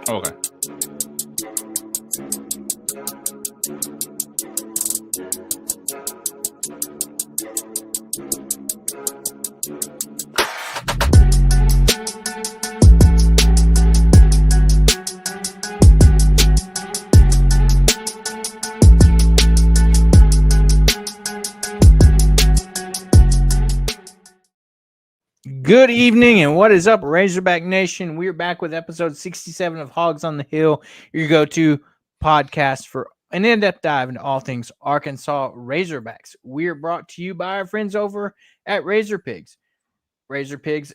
Okay. Good evening, and what is up, Razorback Nation? We're back with episode 67 of Hogs on the Hill, your go-to podcast for an in-depth dive into all things Arkansas Razorbacks. We are brought to you by our friends over at Razor Pigs. Razor Pigs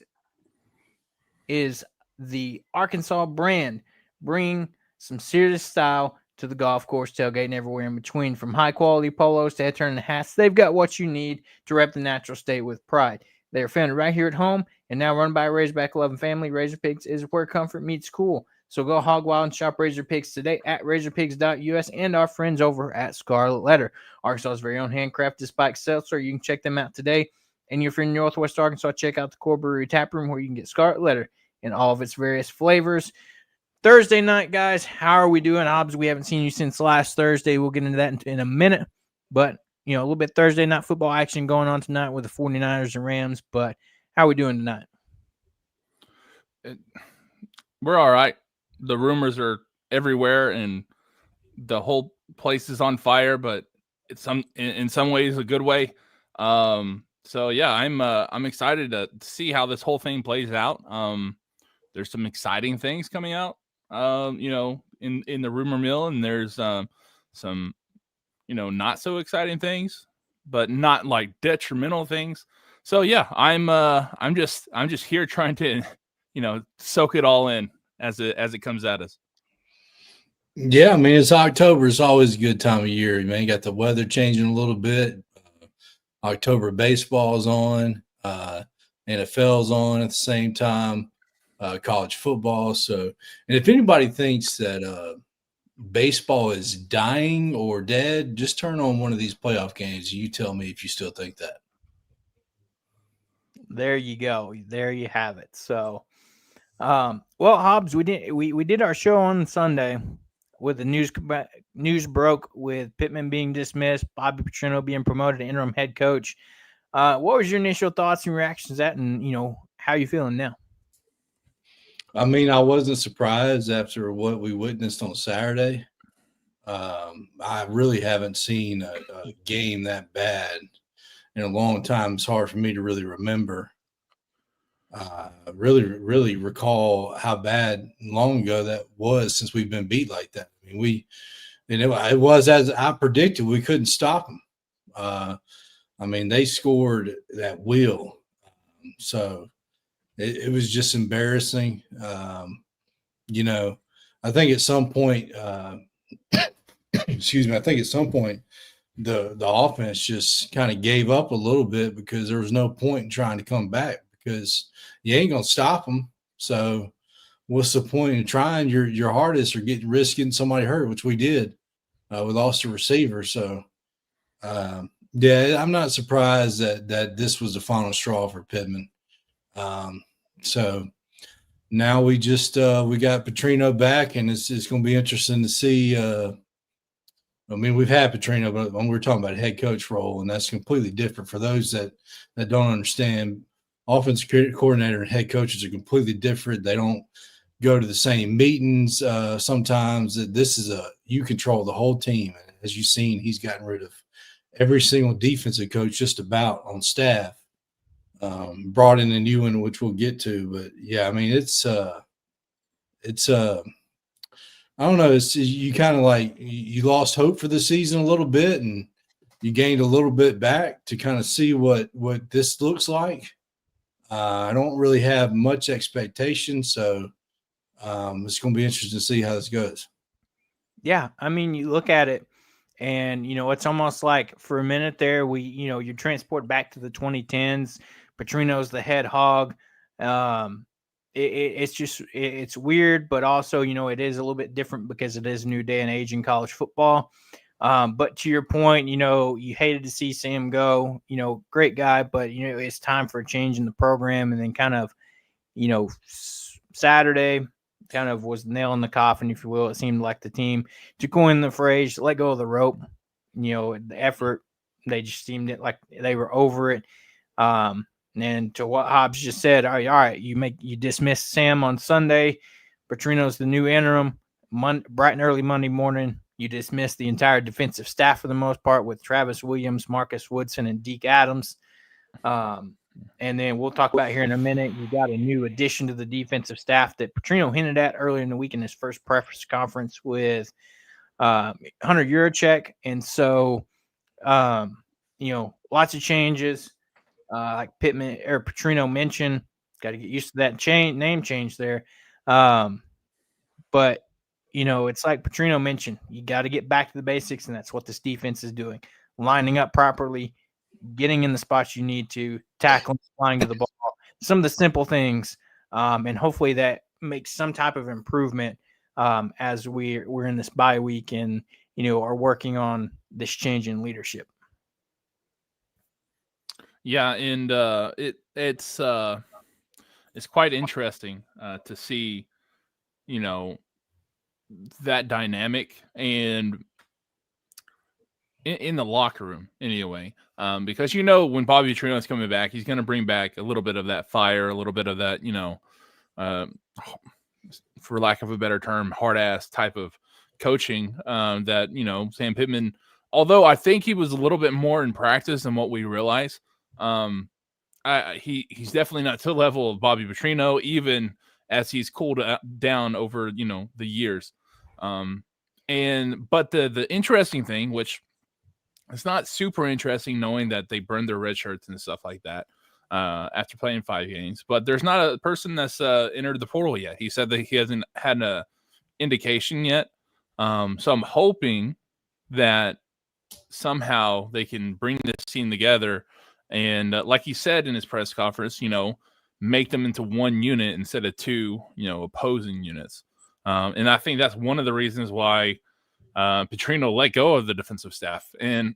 is the Arkansas brand, bringing some serious style to the golf course, tailgate, and everywhere in between. From high-quality polos to head-turning hats, they've got what you need to rep the natural state with pride. They are founded right here at home and now run by a Razorback loving family. Razor Pigs is where comfort meets cool. So go hog wild and shop Razor Pigs today at razorpigs.us and our friends over at Scarlet Letter, Arkansas's very own handcrafted spike seltzer. You can check them out today. And if you're in Northwest Arkansas, check out the Core Brewery Tap Room where you can get Scarlet Letter in all of its various flavors. Thursday night, guys, how are we doing? Hobbs, we haven't seen you since last Thursday. We'll get into that in a minute. But a little bit Thursday night football action going on tonight with the 49ers and Rams. But how are we doing tonight? We're all right. The rumors are everywhere, and the whole place is on fire. But it's in some ways a good way. So yeah, I'm excited to see how this whole thing plays out. There's some exciting things coming out. In the rumor mill, and there's some not so exciting things, but not like detrimental things. So yeah, I'm just here trying to, soak it all in as it comes at us. Yeah, I mean, it's October. It's always a good time of year. Man, you got the weather changing a little bit. October baseball's on. NFL's on at the same time. College football. So, and if anybody thinks that baseball is dying or dead, just turn on one of these playoff games. You tell me if you still think that. There you go. There you have it. So, well, Hobbs, we did our show on Sunday with the news broke with Pittman being dismissed, Bobby Petrino being promoted to interim head coach. What was your initial thoughts and reactions to that, and how are you feeling now? I mean, I wasn't surprised after what we witnessed on Saturday. I really haven't seen a game that bad in a long time. It's hard for me to really remember. Really recall how bad long ago that was since we've been beat like that. I mean, it was as I predicted. We couldn't stop them. I mean, they scored at will. So it was just embarrassing. I think at some point, excuse me, I think at some point the offense just kind of gave up a little bit because there was no point in trying to come back because you ain't going to stop them. So what's the point in trying your hardest or risking somebody hurt, which we did. We lost a receiver. So, yeah, I'm not surprised that this was the final straw for Pittman. So now we just we got Petrino back, and it's going to be interesting to see. I mean, we've had Petrino, but when we're talking about head coach role, and that's completely different for those that don't understand. Offensive coordinator and head coaches are completely different. They don't go to the same meetings. Sometimes this is you control the whole team. And as you've seen, he's gotten rid of every single defensive coach just about on staff. Brought in a new one, which we'll get to. But yeah, I mean, it's I don't know. It's you kind of like you lost hope for the season a little bit, and you gained a little bit back to kind of see what this looks like. I don't really have much expectation, so it's going to be interesting to see how this goes. Yeah, I mean, you look at it, and it's almost like for a minute there, you transport back to the 2010s. Petrino's the head hog. It's weird, but also it is a little bit different because it is a new day and age in college football. But to your point, you hated to see Sam go, great guy, but, it's time for a change in the program. And then kind of, Saturday, kind of was nail in the coffin, if you will. It seemed like the team to coin the phrase, let go of the rope. The effort, they just seemed like they were over it. And to what Hobbs just said, all right, you dismiss Sam on Sunday. Petrino's the new interim. Bright and early Monday morning, you dismiss the entire defensive staff for the most part with Travis Williams, Marcus Woodson, and Deke Adams. And then we'll talk about here in a minute. You got a new addition to the defensive staff that Petrino hinted at earlier in the week in his first press conference with Hunter Yurachek. And so, lots of changes. Like Pittman or Petrino mentioned, got to get used to that name change there. But it's like Petrino mentioned, you got to get back to the basics, and that's what this defense is doing. Lining up properly, getting in the spots you need to, tackling, flying to the ball, some of the simple things, and hopefully that makes some type of improvement as we're in this bye week and are working on this change in leadership. Yeah, and it's quite interesting to see, that dynamic and in the locker room anyway, because when Bobby Petrino is coming back, he's going to bring back a little bit of that fire, a little bit of that, for lack of a better term, hard ass type of coaching that Sam Pittman. Although I think he was a little bit more in practice than what we realize. He's definitely not to the level of Bobby Petrino, even as he's cooled down over the years. But the interesting thing, which it's not super interesting, knowing that they burned their red shirts and stuff like that after playing 5 games, but there's not a person that's entered the portal yet. He said that he hasn't had an indication yet. So I'm hoping that somehow they can bring this team together and like he said in his press conference, make them into one unit instead of two, opposing units. And I think that's one of the reasons why Petrino let go of the defensive staff. And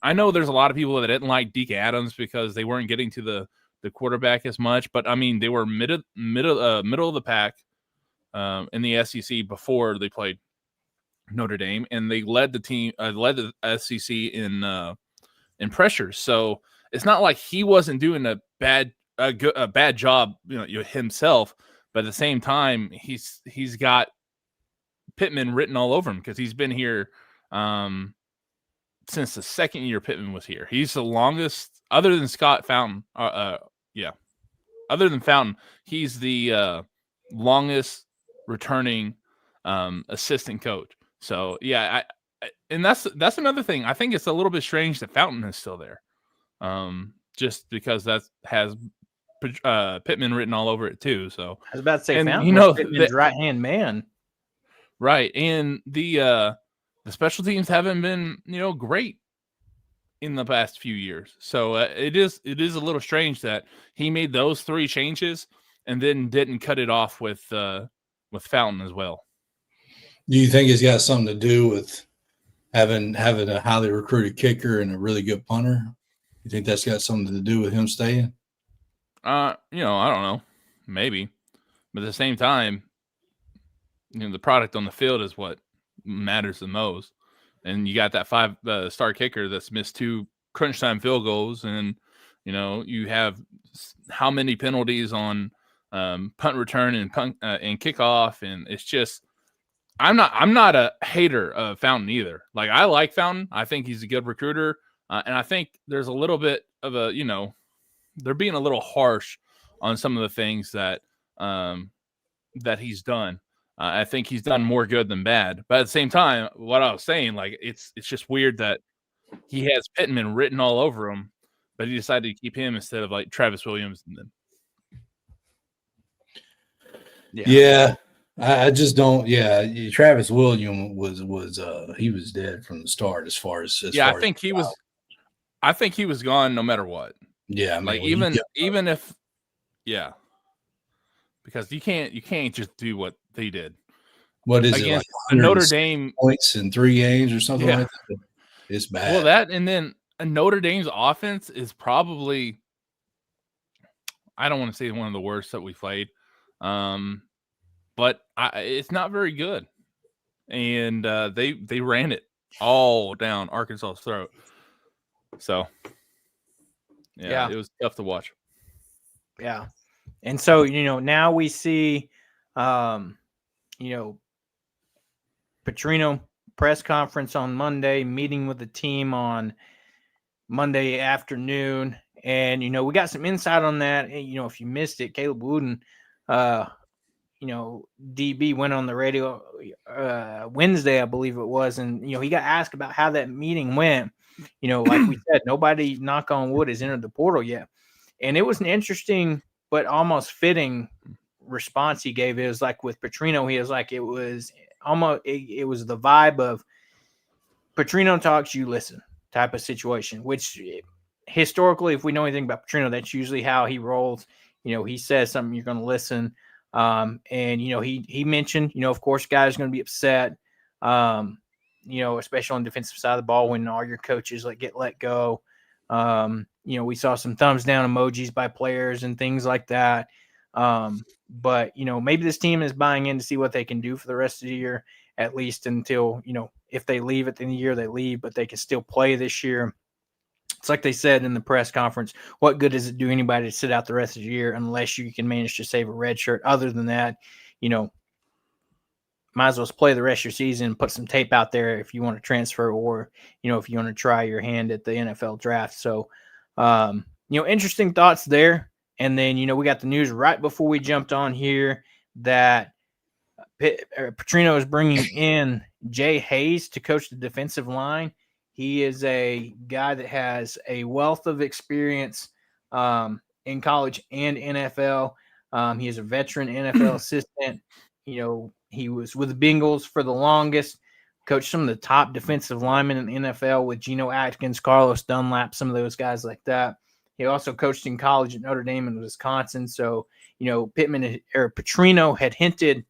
I know there's a lot of people that didn't like Deke Adams because they weren't getting to the quarterback as much, but I mean, they were middle of the pack in the SEC before they played Notre Dame, and they led the SEC in pressures. So it's not like he wasn't doing a bad job, himself. But at the same time, he's got Pittman written all over him because he's been here since the second year Pittman was here. He's the longest, other than Scott Fountain. Other than Fountain, he's the longest returning assistant coach. So yeah, and that's another thing. I think it's a little bit strange that Fountain is still there, just because that has Pittman written all over it too. So I was about to say, Fountain was Pittman's right-hand man, right? And the special teams haven't been great in the past few years. So it is a little strange that he made those 3 changes and then didn't cut it off with Fountain as well. Do you think it's got something to do with having a highly recruited kicker and a really good punter? You think that's got something to do with him staying? I don't know, maybe, but at the same time, the product on the field is what matters the most. And you got that 5-star kicker that's missed 2 crunch time field goals, and you have how many penalties on punt return and kickoff, and it's just I'm not a hater of Fountain either. Like, I like Fountain. I think he's a good recruiter, and I think there's a little bit of a they're being a little harsh on some of the things that that he's done. I think he's done more good than bad. But at the same time, what I was saying, like, it's just weird that he has Pittman written all over him, but he decided to keep him instead of like Travis Williams. And then, yeah, I just don't. Yeah, Travis Williams was he was dead from the start as far as I think he was. I think he was gone no matter what. Yeah, I mean, like even if, because you can't just do what they did. What is against it, like Notre Dame points in 3 games or something like that? It's bad. Well, that, and then a Notre Dame's offense is probably, I don't want to say one of the worst that we played, but but it's not very good. And they ran it all down Arkansas's throat. So, yeah, it was tough to watch. Yeah. And so, now we see, Petrino press conference on Monday, meeting with the team on Monday afternoon. And, we got some insight on that. And, if you missed it, Caleb Wooden, DB went on the radio Wednesday, I believe it was. And, he got asked about how that meeting went. Like we said, nobody, knock on wood, has entered the portal yet. And it was an interesting but almost fitting response he gave. It was like with Petrino, he was like, it was the vibe of Petrino talks, you listen type of situation, which historically, if we know anything about Petrino, that's usually how he rolls. He says something, you're going to listen. And, he mentioned, of course, guys are going to be upset, especially on the defensive side of the ball when all your coaches get let go. We saw some thumbs down emojis by players and things like that. But, maybe this team is buying in to see what they can do for the rest of the year, at least until, if they leave at the end of the year, they leave, but they can still play this year. It's like they said in the press conference, what good does it do anybody to sit out the rest of the year unless you can manage to save a red shirt? Other than that, might as well play the rest of your season, put some tape out there if you want to transfer or, if you want to try your hand at the NFL draft. So, interesting thoughts there. And then, we got the news right before we jumped on here that Petrino is bringing in Jay Hayes to coach the defensive line. He is a guy that has a wealth of experience in college and NFL. He is a veteran NFL assistant. He was with the Bengals for the longest, coached some of the top defensive linemen in the NFL with Geno Atkins, Carlos Dunlap, some of those guys like that. He also coached in college at Notre Dame and Wisconsin. So, Petrino had hinted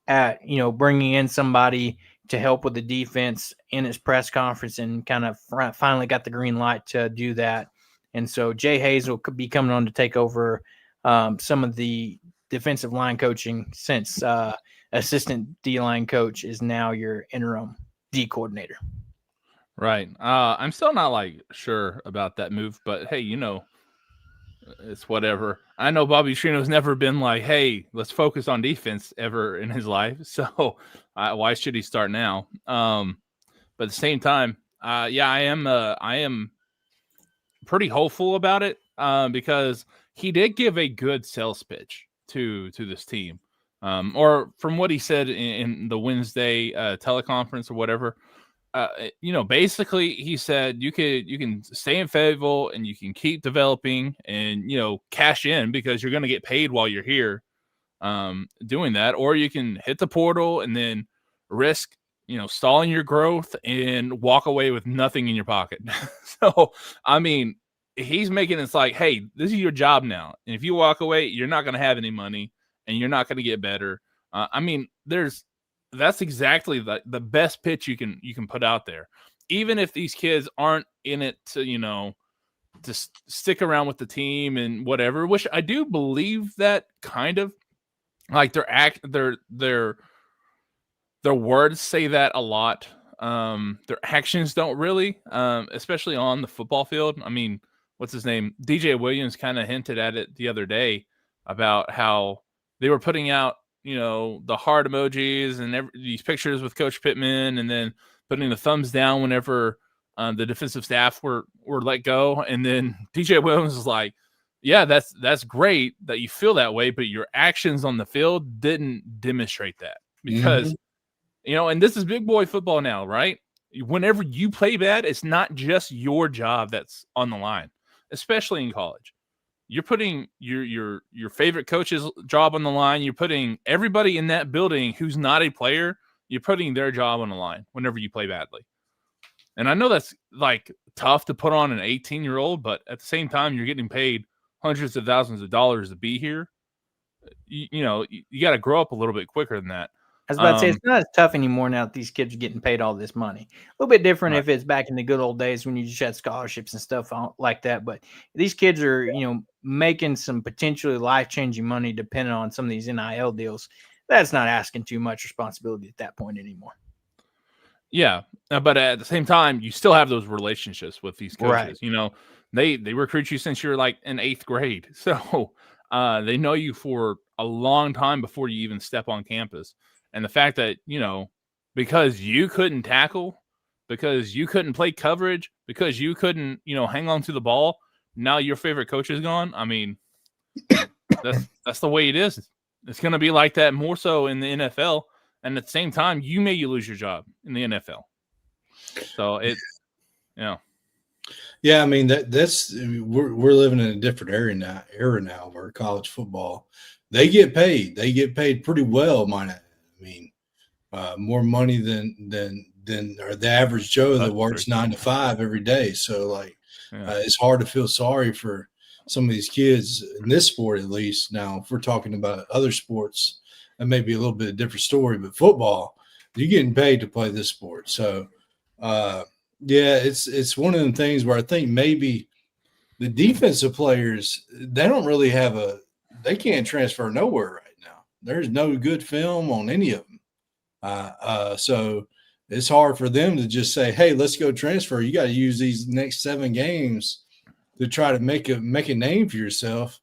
at, bringing in somebody to help with the defense in his press conference and kind of finally got the green light to do that. And so Jay Hayes will be coming on to take over some of the defensive line coaching since assistant D-line coach is now your interim D coordinator. Right. I'm still not sure about that move, but hey, it's whatever. I know Bobby Petrino's never been like, hey, let's focus on defense ever in his life. So why should he start now? But at the same time, I am pretty hopeful about it because he did give a good sales pitch to this team. Or from what he said in the Wednesday teleconference or whatever, basically he said you can stay in Fayetteville and you can keep developing and, cash in because you're going to get paid while you're here doing that, or you can hit the portal and then risk, stalling your growth and walk away with nothing in your pocket. So, I mean, he's making it like, hey, this is your job now. And if you walk away, you're not going to have any money and you're not going to get better. That's exactly the best pitch you can put out there. Even if these kids aren't in it to, to stick around with the team and whatever, which I do believe that kind of their words say that a lot. Their actions don't really, especially on the football field. I mean, what's his name? DJ Williams kind of hinted at it the other day about how they were putting out, the heart emojis and these pictures with Coach Pittman, and then putting the thumbs down whenever the defensive staff were let go. And then DJ Williams was like, yeah, that's great that you feel that way, but your actions on the field didn't demonstrate that because, and this is big boy football now, right? Whenever you play bad, it's not just your job that's on the line, especially in college. You're putting your favorite coach's job on the line. You're putting everybody in that building who's not a player, you're putting their job on the line whenever you play badly. And I know that's tough to put on an 18-year-old, but at the same time, you're getting paid hundreds of thousands of dollars to be here. You got to grow up a little bit quicker than that. I was about to say, it's not as tough anymore now that these kids are getting paid all this money. A little bit different if it's back in the good old days when you just had scholarships and stuff like that. But these kids are, making some potentially life-changing money depending on some of these NIL deals. that's not asking too much responsibility at that point anymore. Yeah, but at the same time, you still have those relationships with these coaches. Right. You know, they recruit you since you're like in 8th grade, so they know you for a long time before you even step on campus. And the fact that because you couldn't tackle, because you couldn't play coverage, because you couldn't hang on to the ball, now your favorite coach is gone. I mean, that's the way it is. It's going to be like that more so in the NFL. And at the same time, you lose your job in the NFL. So Yeah, I mean we're living in a different era now where college football, they get paid pretty well, might I add. I mean, more money than or the average Joe that works 9 to 5 every day. So like, it's hard to feel sorry for some of these kids in this sport, at least. Now, if we're talking about other sports, that may be a little bit of a different story, but football, you're getting paid to play this sport. So, yeah, it's one of them things where I think maybe the defensive players, they don't really they can't transfer nowhere right now. There's no good film on any of them. So it's hard for them to just say, hey, let's go transfer. You got to use these next 7 games to try to make a name for yourself.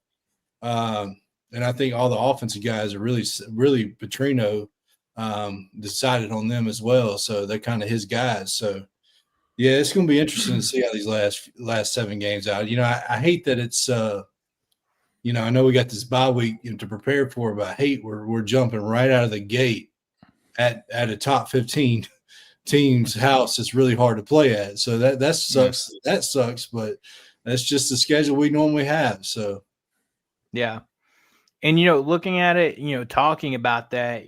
And I think all the offensive guys are really Petrino decided on them as well. So they're kind of his guys. So yeah, it's going to be interesting to see how these last 7 games out. I hate that it's I know we got this bye week to prepare for, but I hate we're jumping right out of the gate at a top 15 team's house. It's really hard to play at. So that sucks. Yeah. That sucks, but that's just the schedule we normally have. So yeah. And looking at it, talking about that,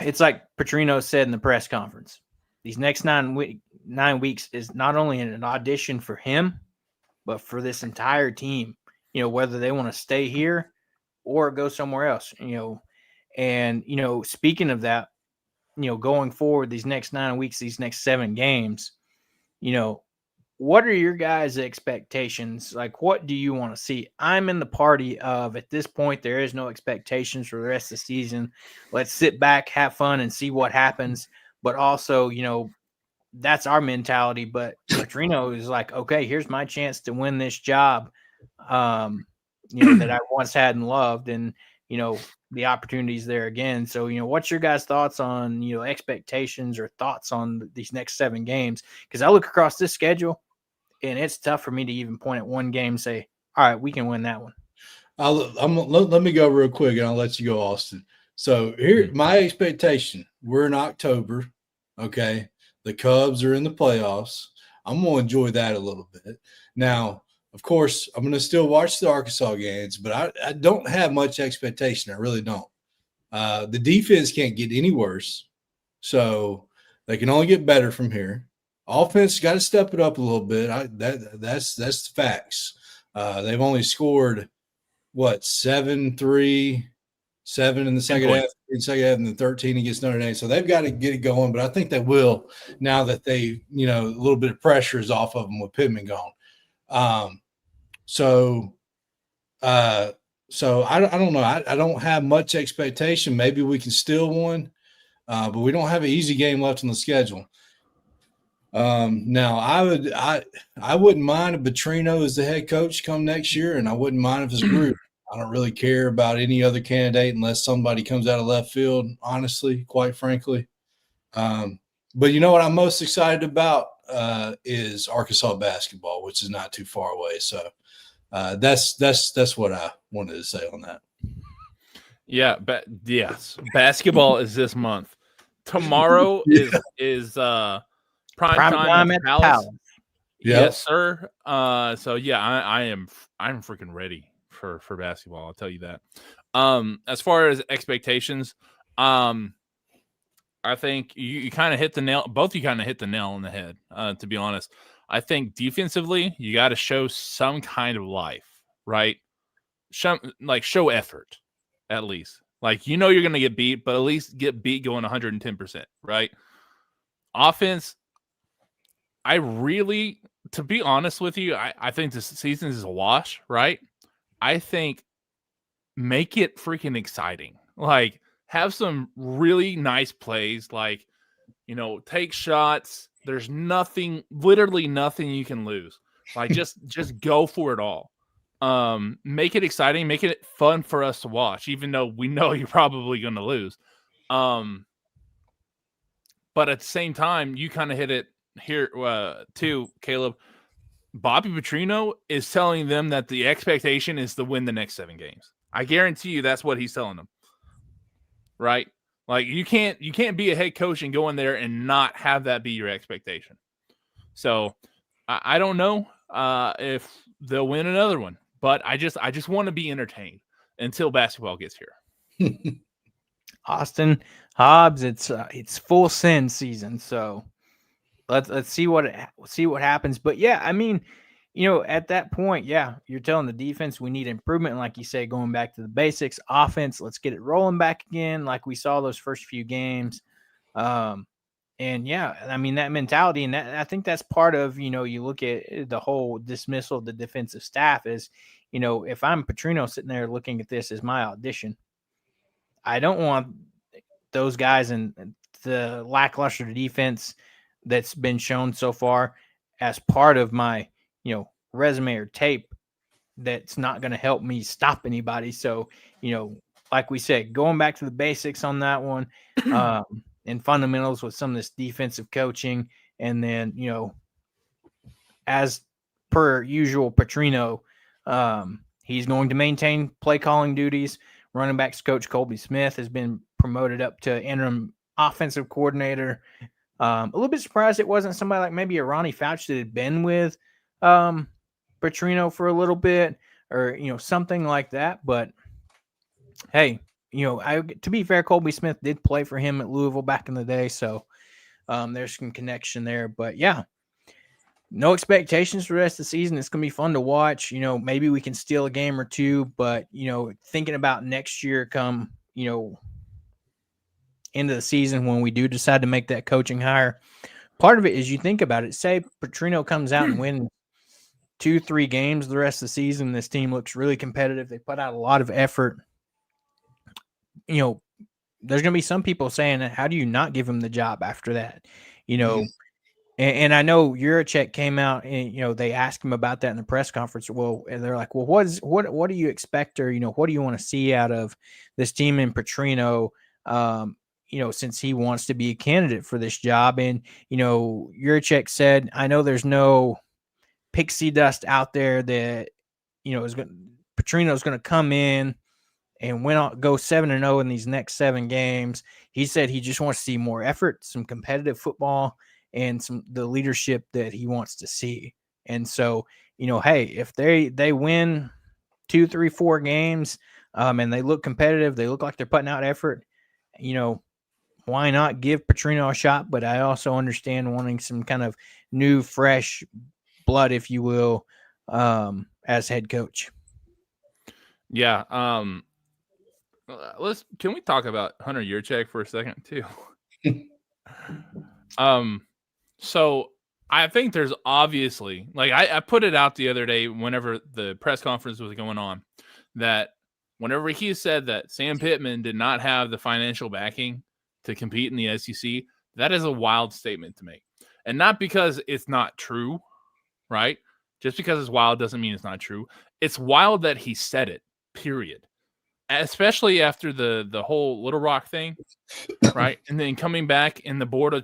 it's like Petrino said in the press conference. These next 9 weeks is not only an audition for him, but for this entire team, whether they want to stay here or go somewhere else, and, speaking of that, going forward, these next 9 weeks, these next 7 games, what are your guys' expectations? Like, what do you want to see? I'm in the party of, at this point, there is no expectations for the rest of the season. Let's sit back, have fun, and see what happens. But also, that's our mentality. But Petrino is like, okay, here's my chance to win this job, that I once had and loved. And, the opportunities there again. So, what's your guys' thoughts on, expectations or thoughts on these next 7 games? Because I look across this schedule, and it's tough for me to even point at one game and say, all right, we can win that one. Let me go real quick, and I'll let you go, Austin. So here, my expectation, we're in October, okay? The Cubs are in the playoffs. I'm going to enjoy that a little bit. Now, of course, I'm going to still watch the Arkansas games, but I don't have much expectation. I really don't. The defense can't get any worse, so they can only get better from here. Offense got to step it up a little bit. That's the facts. They've only scored 7-3, 7 in the second half, and then 13 against Notre Dame. So they've got to get it going, but I think they will now that they, a little bit of pressure is off of them with Pittman gone. So I don't know. I don't have much expectation. Maybe we can steal one, but we don't have an easy game left on the schedule. Now I wouldn't mind if Petrino is the head coach come next year, and I wouldn't mind if his group. I don't really care about any other candidate unless somebody comes out of left field, honestly, quite frankly. But you know what I'm most excited about is Arkansas basketball, which is not too far away. So that's what I wanted to say on that. Yeah, but yes, basketball is this month. Tomorrow is prime time at the Palace. Yep. Yes, sir. So yeah, I'm freaking ready for basketball. I'll tell you that. As far as expectations, I think you kind of hit the nail. Both you kind of hit the nail on the head. To be honest, I think defensively you got to show some kind of life, right? Show effort, at least. Like you're going to get beat, but at least get beat going 110%, right? Offense. To be honest with you, I think this season is a wash, right? I think make it freaking exciting. Like, have some really nice plays. Like, take shots. There's literally nothing you can lose. Like, just go for it all. Make it exciting, make it fun for us to watch, even though we know you're probably going to lose. But at the same time, you kind of hit it here too, Caleb. Bobby Petrino is telling them that the expectation is to win the next 7 games. I guarantee you that's what he's telling them. Right? Like, you can't be a head coach and go in there and not have that be your expectation. So I don't know if they'll win another one, but I just want to be entertained until basketball gets here. Austin, Hobbs, it's full send season, so let's see what happens. But yeah, I mean, at that point, yeah, you're telling the defense we need improvement. And like you say, going back to the basics, offense, let's get it rolling back again, like we saw those first few games. And yeah, I mean, that mentality, and I think that's part of, you look at the whole dismissal of the defensive staff is, if I'm Petrino sitting there looking at this as my audition, I don't want those guys and the lackluster defense that's been shown so far as part of my, resume or tape that's not going to help me stop anybody. So, like we said, going back to the basics on that one, and fundamentals with some of this defensive coaching. And then, as per usual, Petrino, he's going to maintain play calling duties. Running backs coach Colby Smith has been promoted up to interim offensive coordinator. A little bit surprised it wasn't somebody like maybe a Ronnie Fouch that had been with Petrino for a little bit, or something like that. But hey, to be fair, Colby Smith did play for him at Louisville back in the day, so there's some connection there. But yeah, no expectations for the rest of the season. It's going to be fun to watch. Maybe we can steal a game or two, but, thinking about next year come, into the season when we do decide to make that coaching hire, part of it is you think about it. Say Petrino comes out and wins 2-3 games the rest of the season. This team looks really competitive. They put out a lot of effort. There's going to be some people saying, how do you not give him the job after that? And I know Juracek came out and, they asked him about that in the press conference. Well, and they're like, well, what do you expect, or, what do you want to see out of this team in Petrino, since he wants to be a candidate for this job? And, Juracek said, I know there's no pixie dust out there that, Petrino's going to come in and go 7-0 in these next 7 games. He said he just wants to see more effort, some competitive football, and the leadership that he wants to see. And so, hey, if they win 2, 3, 4 games, and they look competitive, they look like they're putting out effort, why not give Petrino a shot? But I also understand wanting some kind of new, fresh blood, if you will, as head coach. Yeah. Can we talk about Hunter Yurchek for a second too? So I think there's obviously, like, I put it out the other day whenever the press conference was going on, that whenever he said that Sam Pittman did not have the financial backing to compete in the SEC, that is a wild statement to make. And not because it's not true, right? Just because it's wild doesn't mean it's not true. It's wild that he said it, period. Especially after the whole Little Rock thing, right? And then coming back, and the board of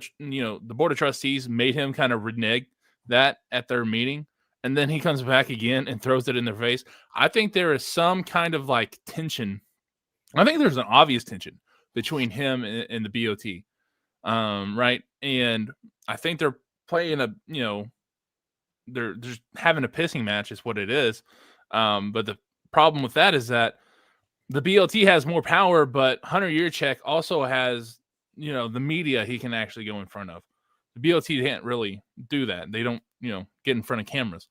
trustees made him kind of renege that at their meeting, and then he comes back again and throws it in their face. I think there is some kind of like tension. I think there's an obvious tension between him and the BOT, right? And I think they're playing they're just having a pissing match is what it is. But the problem with that is that the BLT has more power, but Hunter Yurchek also has, the media he can actually go in front of. The BLT can't really do that. They don't, get in front of cameras.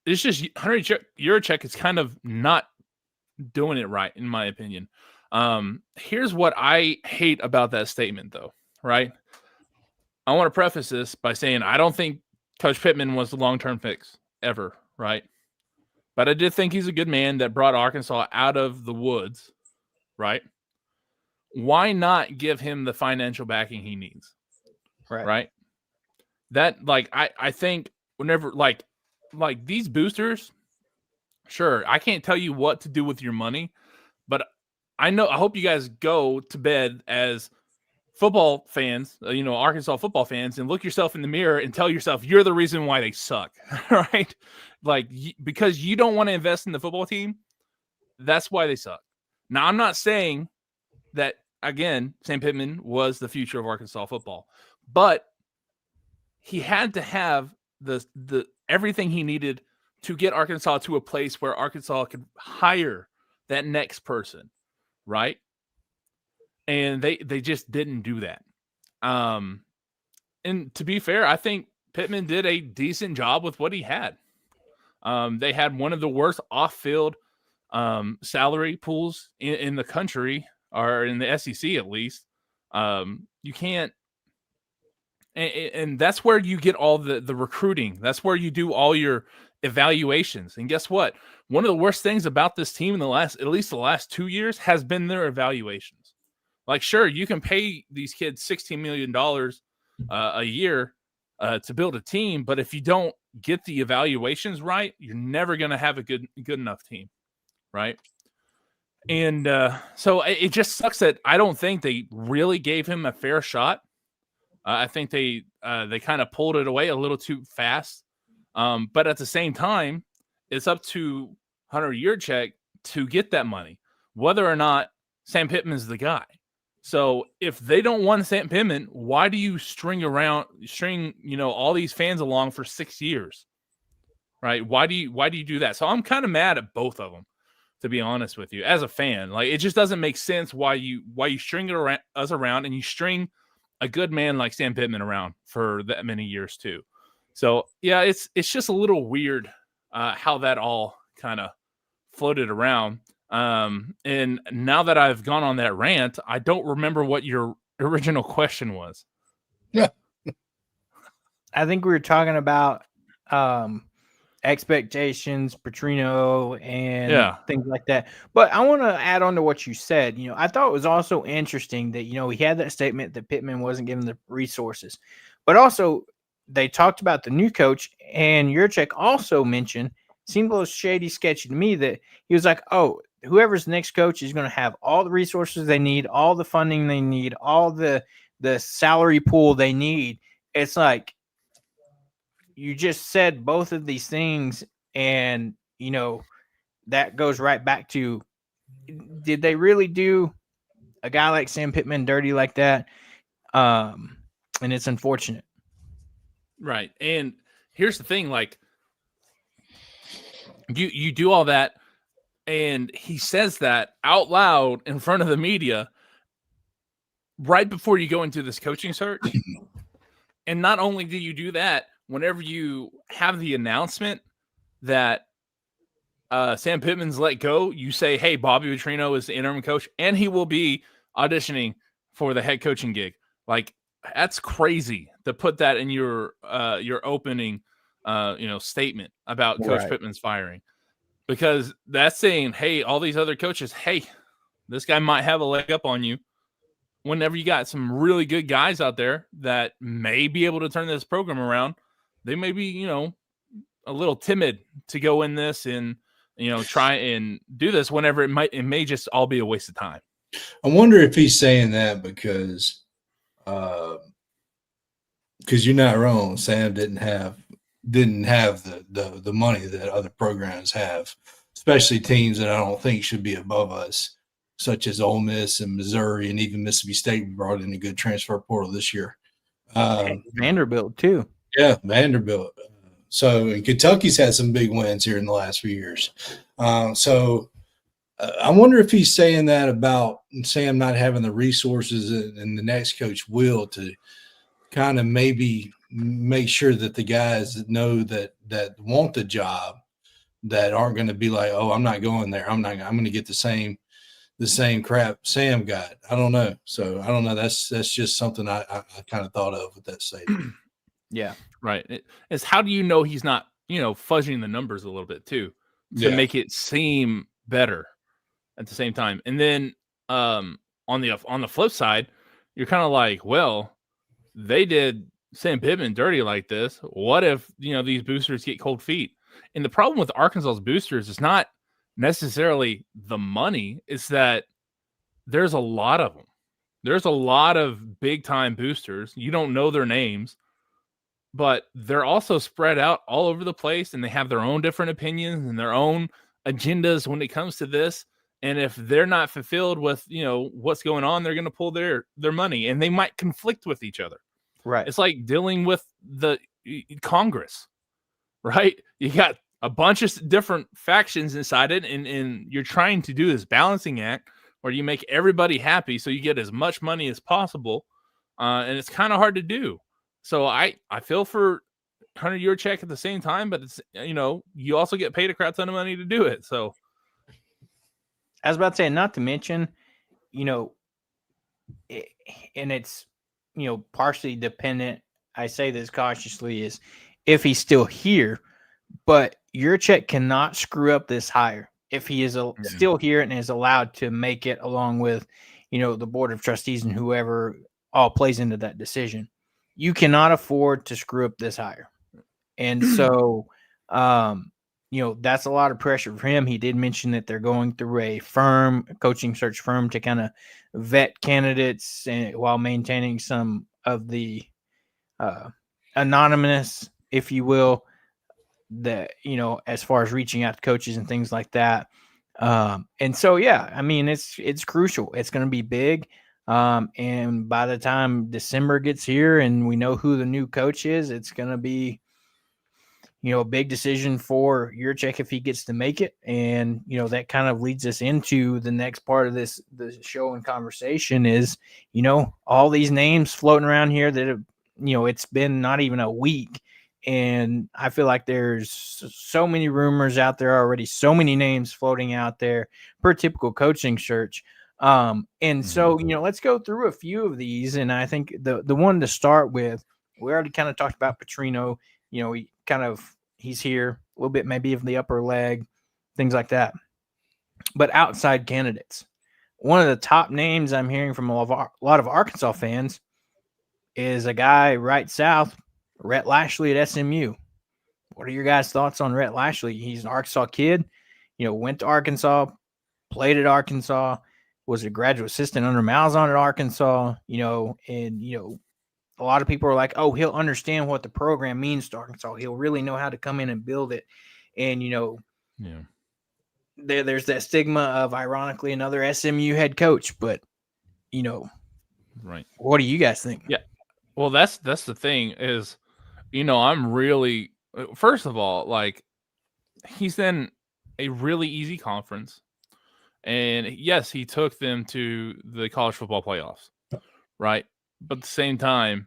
It's just Hunter Yurchek is kind of not doing it right, in my opinion. Here's what I hate about that statement, though, right? I want to preface this by saying I don't think Coach Pittman was the long-term fix ever, right? but I did think he's a good man that brought Arkansas out of the woods, right? Why not give him the financial backing he needs? Right? That, like, I think whenever, like these boosters, sure, I can't tell you what to do with your money, but I hope you guys go to bed as football fans, Arkansas football fans, and look yourself in the mirror and tell yourself you're the reason why they suck, right? Like, because you don't want to invest in the football team, that's why they suck. Now, I'm not saying that, again, Sam Pittman was the future of Arkansas football, but he had to have the everything he needed to get Arkansas to a place where Arkansas could hire that next person, right? And they just didn't do that. And to be fair, I think Pittman did a decent job with what he had. They had one of the worst off-field salary pools in the country, or in the SEC at least. You can't, and that's where you get all the recruiting. That's where you do all your evaluations. And guess what? One of the worst things about this team in at least the last 2 years has been their evaluations. Like, sure, you can pay these kids $16 million a year to build a team, but if you don't get the evaluations right, you're never going to have a good enough team, right? And so it just sucks that I don't think they really gave him a fair shot. I think they kind of pulled it away a little too fast. But at the same time, it's up to Hunter Yurchek to get that money, whether or not Sam Pittman's the guy. So if they don't want Sam Pittman, why do you string all these fans along for 6 years, right? Why do you do that? So I'm kind of mad at both of them, to be honest with you, as a fan. Like, it just doesn't make sense why you string us around, and you string a good man like Sam Pittman around for that many years too. So yeah, it's just a little weird how that all kind of floated around. And now that I've gone on that rant, I don't remember what your original question was. Yeah. I think we were talking about expectations, Petrino, and things like that. But I want to add on to what you said. I thought it was also interesting that, he had that statement that Pittman wasn't given the resources, but also they talked about the new coach, and Yurchek also mentioned, seemed a little shady, sketchy to me, that he was like, oh, whoever's the next coach is going to have all the resources they need, all the funding they need, all the salary pool they need. It's like, you just said both of these things, and that goes right back to, did they really do a guy like Sam Pittman dirty like that? And it's unfortunate. Right. And here's the thing, like, you do all that, and he says that out loud in front of the media right before you go into this coaching search. And not only do you do that, whenever you have the announcement that Sam Pittman's let go, you say, hey, Bobby Petrino is the interim coach, and he will be auditioning for the head coaching gig. Like, that's crazy to put that in your opening statement about Coach Pittman's firing, because that's saying, hey, all these other coaches, hey, this guy might have a leg up on you. Whenever you got some really good guys out there that may be able to turn this program around, they may be, a little timid to go in this and, try and do this whenever it may just all be a waste of time. I wonder if he's saying that because you're not wrong. Sam didn't have the money that other programs have, especially teams that I don't think should be above us, such as Ole Miss and Missouri, and even Mississippi State brought in a good transfer portal this year. Vanderbilt too. Yeah, Vanderbilt. So, and Kentucky's had some big wins here in the last few years. I wonder if he's saying that about Sam not having the resources, and the next coach will, to kind of maybe make sure that the guys that know that want the job, that aren't going to be like, oh, I'm not going there. I'm going to get the same crap Sam got. I don't know. So I don't know. That's just something I kind of thought of with that statement. Yeah. Right. It's how do you know he's not, fudging the numbers a little bit too? to make it seem better at the same time. And then on the flip side, you're kind of like, well, they did Sam Pittman dirty like this. What if, these boosters get cold feet? And the problem with Arkansas's boosters is not necessarily the money. It's that there's a lot of them. There's a lot of big time boosters. You don't know their names, but they're also spread out all over the place, and they have their own different opinions and their own agendas when it comes to this. And if they're not fulfilled with, what's going on, they're going to pull their money, and they might conflict with each other. Right. It's like dealing with the Congress, right? You got a bunch of different factions inside it, and you're trying to do this balancing act where you make everybody happy so you get as much money as possible. And it's kind of hard to do. So I feel for Hunter Yurachek at the same time, but it's, you also get paid a crap ton of money to do it. So I was about to say, not to mention, and it's, partially dependent. I say this cautiously, is if he's still here, but Yurachek cannot screw up this hire if he is still here and is allowed to make it, along with, the board of trustees and whoever all plays into that decision. You cannot afford to screw up this hire. And so, that's a lot of pressure for him. He did mention that they're going through a coaching search firm to kind of vet candidates while maintaining some of the anonymous, if you will, that, as far as reaching out to coaches and things like that. And so, it's crucial. It's going to be big. And by the time December gets here and we know who the new coach is, it's going to be, a big decision for Yurachek if he gets to make it. And, that kind of leads us into the next part of the show and conversation is, all these names floating around here that have, it's been not even a week. And I feel like there's so many rumors out there already, so many names floating out there per typical coaching search. And so, let's go through a few of these. And I think the one to start with, we already kind of talked about Petrino. He's here a little bit, maybe of the upper leg, things like that. But outside candidates, one of the top names I'm hearing from a lot of Arkansas fans is a guy right south, Rhett Lashley at SMU. What are your guys' thoughts on Rhett Lashley? He's an Arkansas kid, went to Arkansas, played at Arkansas, was a graduate assistant under Malzahn at Arkansas, and a lot of people are like, oh, he'll understand what the program means to Arkansas. He'll really know how to come in and build it. And, there's that stigma of, ironically, another SMU head coach. But, right. What do you guys think? Yeah. Well, that's the thing is, I'm really, first of all, like, he's in a really easy conference. And yes, he took them to the college football playoffs, right? But at the same time,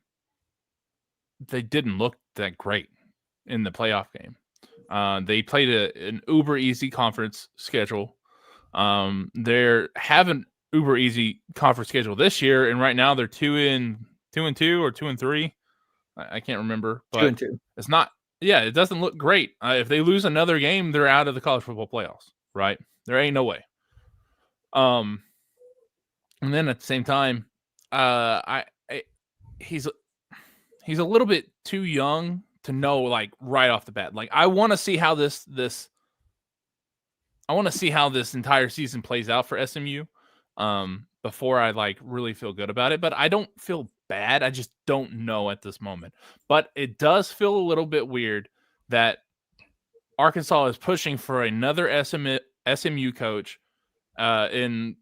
they didn't look that great in the playoff game. They played an uber easy conference schedule. They're having uber easy conference schedule this year, and right now they're 2-2 or 2-3. I can't remember, but 2-2. It's not. Yeah, it doesn't look great. If they lose another game, they're out of the college football playoffs, right? There ain't no way. And then at the same time, he's a little bit too young to know, like, right off the bat. Like, I want to see how this entire season plays out for SMU before I, like, really feel good about it. But I don't feel bad. I just don't know at this moment. But it does feel a little bit weird that Arkansas is pushing for another SMU coach in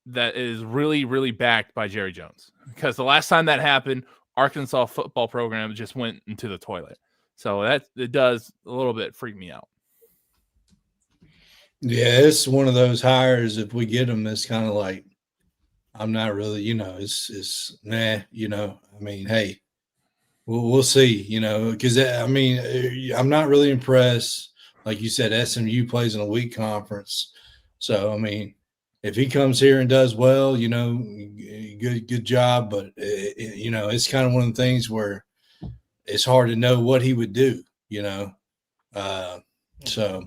that is really, really backed by Jerry Jones. Because the last time that happened, Arkansas football program just went into the toilet. So it does a little bit freak me out. Yeah, it's one of those hires. If we get them, it's kind of like, I'm not really, it's nah, I mean, hey, we'll see, because I'm not really impressed. Like you said, SMU plays in a weak conference. So, I mean, if he comes here and does well, good job. But, it's kind of one of the things where it's hard to know what he would do, So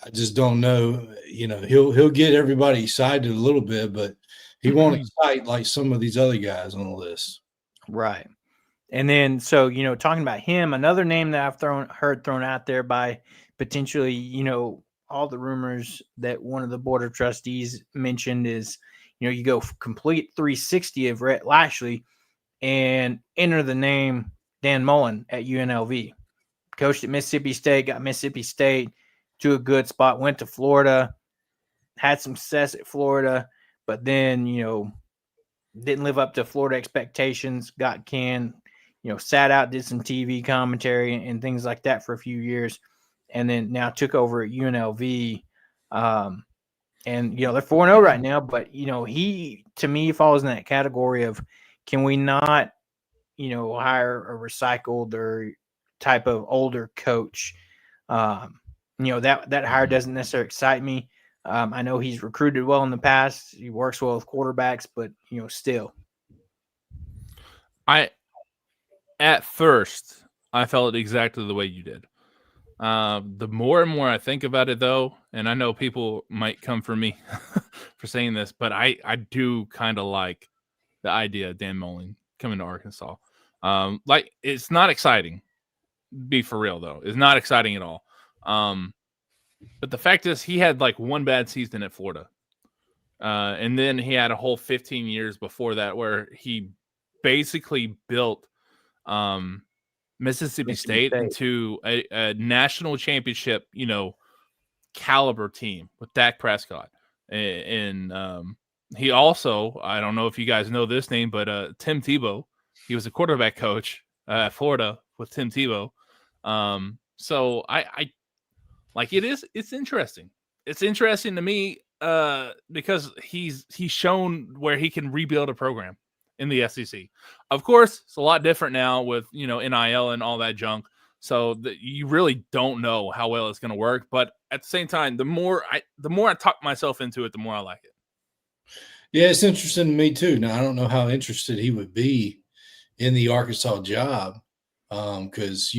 I just don't know. He'll get everybody excited a little bit, but he won't excite like some of these other guys on the list. Right. And then, so, talking about him, another name that I've heard thrown out there by potentially, all the rumors that one of the board of trustees mentioned is, you go complete 360 of Rhett Lashley and enter the name Dan Mullen at UNLV. Coached at Mississippi State, got Mississippi State to a good spot, went to Florida, had some success at Florida, but then, didn't live up to Florida expectations, got canned, sat out, did some TV commentary and things like that for a few years, and then now took over at UNLV. And, they're 4-0 right now, but, he, to me, falls in that category of, can we not, hire a recycled or type of older coach? That hire doesn't necessarily excite me. I know he's recruited well in the past. He works well with quarterbacks, but, still. At first, I felt exactly the way you did. The more and more I think about it, though, and I know people might come for me for saying this, but I do kind of like the idea of Dan Mullen coming to Arkansas. It's not exciting. Be for real, though. It's not exciting at all. But the fact is, he had like one bad season at Florida. And then he had a whole 15 years before that where he basically built Mississippi State into a national championship, caliber team with Dak Prescott. And he also, I don't know if you guys know this name, but Tim Tebow, he was a quarterback coach at Florida with Tim Tebow. So I like it's interesting. It's interesting to me because he's shown where he can rebuild a program in the SEC. Of course, it's a lot different now with, NIL and all that junk. So you really don't know how well it's going to work. But at the same time, the more I talk myself into it, the more I like it. Yeah, it's interesting to me too. Now, I don't know how interested he would be in the Arkansas job because,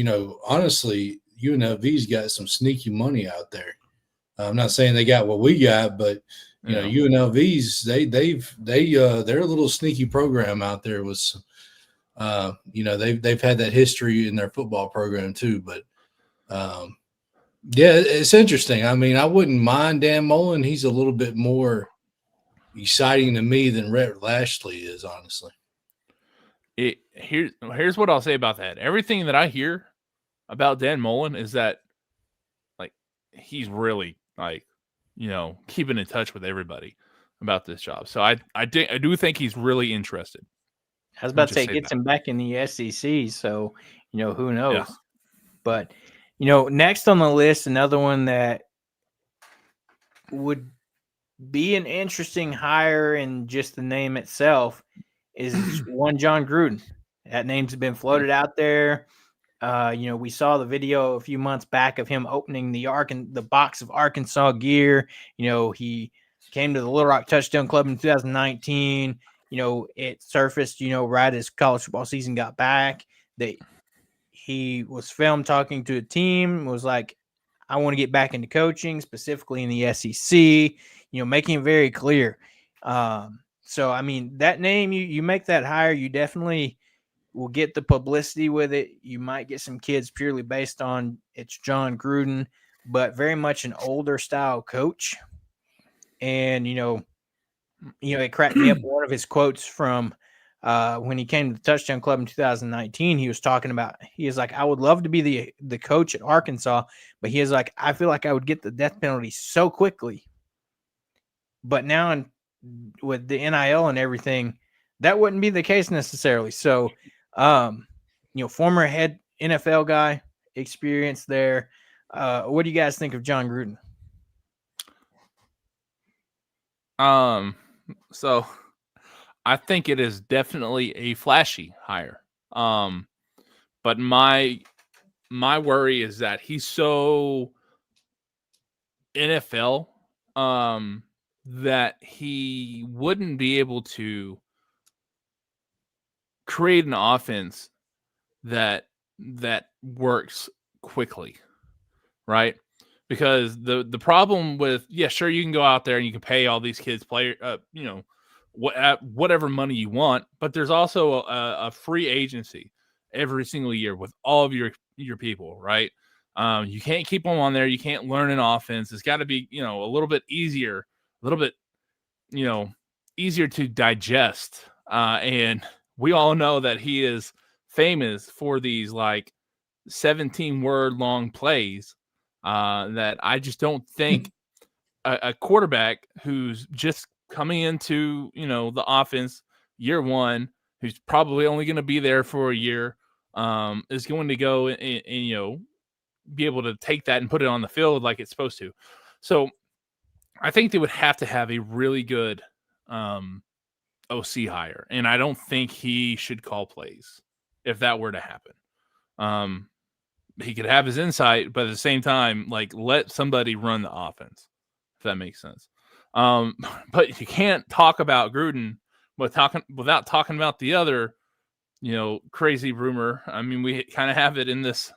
honestly, UNLV's got some sneaky money out there. I'm not saying they got what we got, but UNLV's they're a little sneaky program out there. Was they've had that history in their football program too. But yeah, it's interesting. I mean, I wouldn't mind Dan Mullen. He's a little bit more exciting to me than Rhett Lashley is, honestly. Here's what I'll say about that. Everything that I hear about Dan Mullen is that he's really keeping in touch with everybody about this job. So I do think he's really interested. I was about to say it gets him back in the SEC. So, who knows? Yeah. But, next on the list, another one that would be an interesting hire in just the name itself is one John Gruden. That name's been floated out there. We saw the video a few months back of him opening the box of Arkansas gear. He came to the Little Rock Touchdown Club in 2019. It surfaced, right as college football season got back, that he was filmed talking to a team, was like, I want to get back into coaching, specifically in the SEC, making it very clear. So, I mean, that name, you make that hire, you definitely will get the publicity with it. You might get some kids purely based on it's John Gruden, but very much an older style coach. And, it cracked me up. One of his quotes from when he came to the Touchdown Club in 2019, he was talking about, he is like, I would love to be the coach at Arkansas, but he is like, I feel like I would get the death penalty so quickly. But now with the NIL and everything, that wouldn't be the case necessarily. So, former head NFL guy, experience there. What do you guys think of John Gruden? So I think it is definitely a flashy hire. But my worry is that he's so NFL, that he wouldn't be able to create an offense that works quickly, right? because the problem with, yeah, sure, you can go out there and you can pay all these kids whatever money you want, but there's also a free agency every single year with all of your people, right? You can't keep them on there. You can't learn an offense. It's got to be, a little bit easier, a little bit, easier to digest. And we all know that he is famous for these like 17-word long plays that I just don't think a quarterback who's just coming into, the offense year one, who's probably only going to be there for a year, is going to go and be able to take that and put it on the field like it's supposed to. So I think they would have to have a really good OC hire, and I don't think he should call plays if that were to happen. He could have his insight, but at the same time, like, let somebody run the offense, if that makes sense. But you can't talk about Gruden without talking about the other, crazy rumor. I mean, we kind of have it in this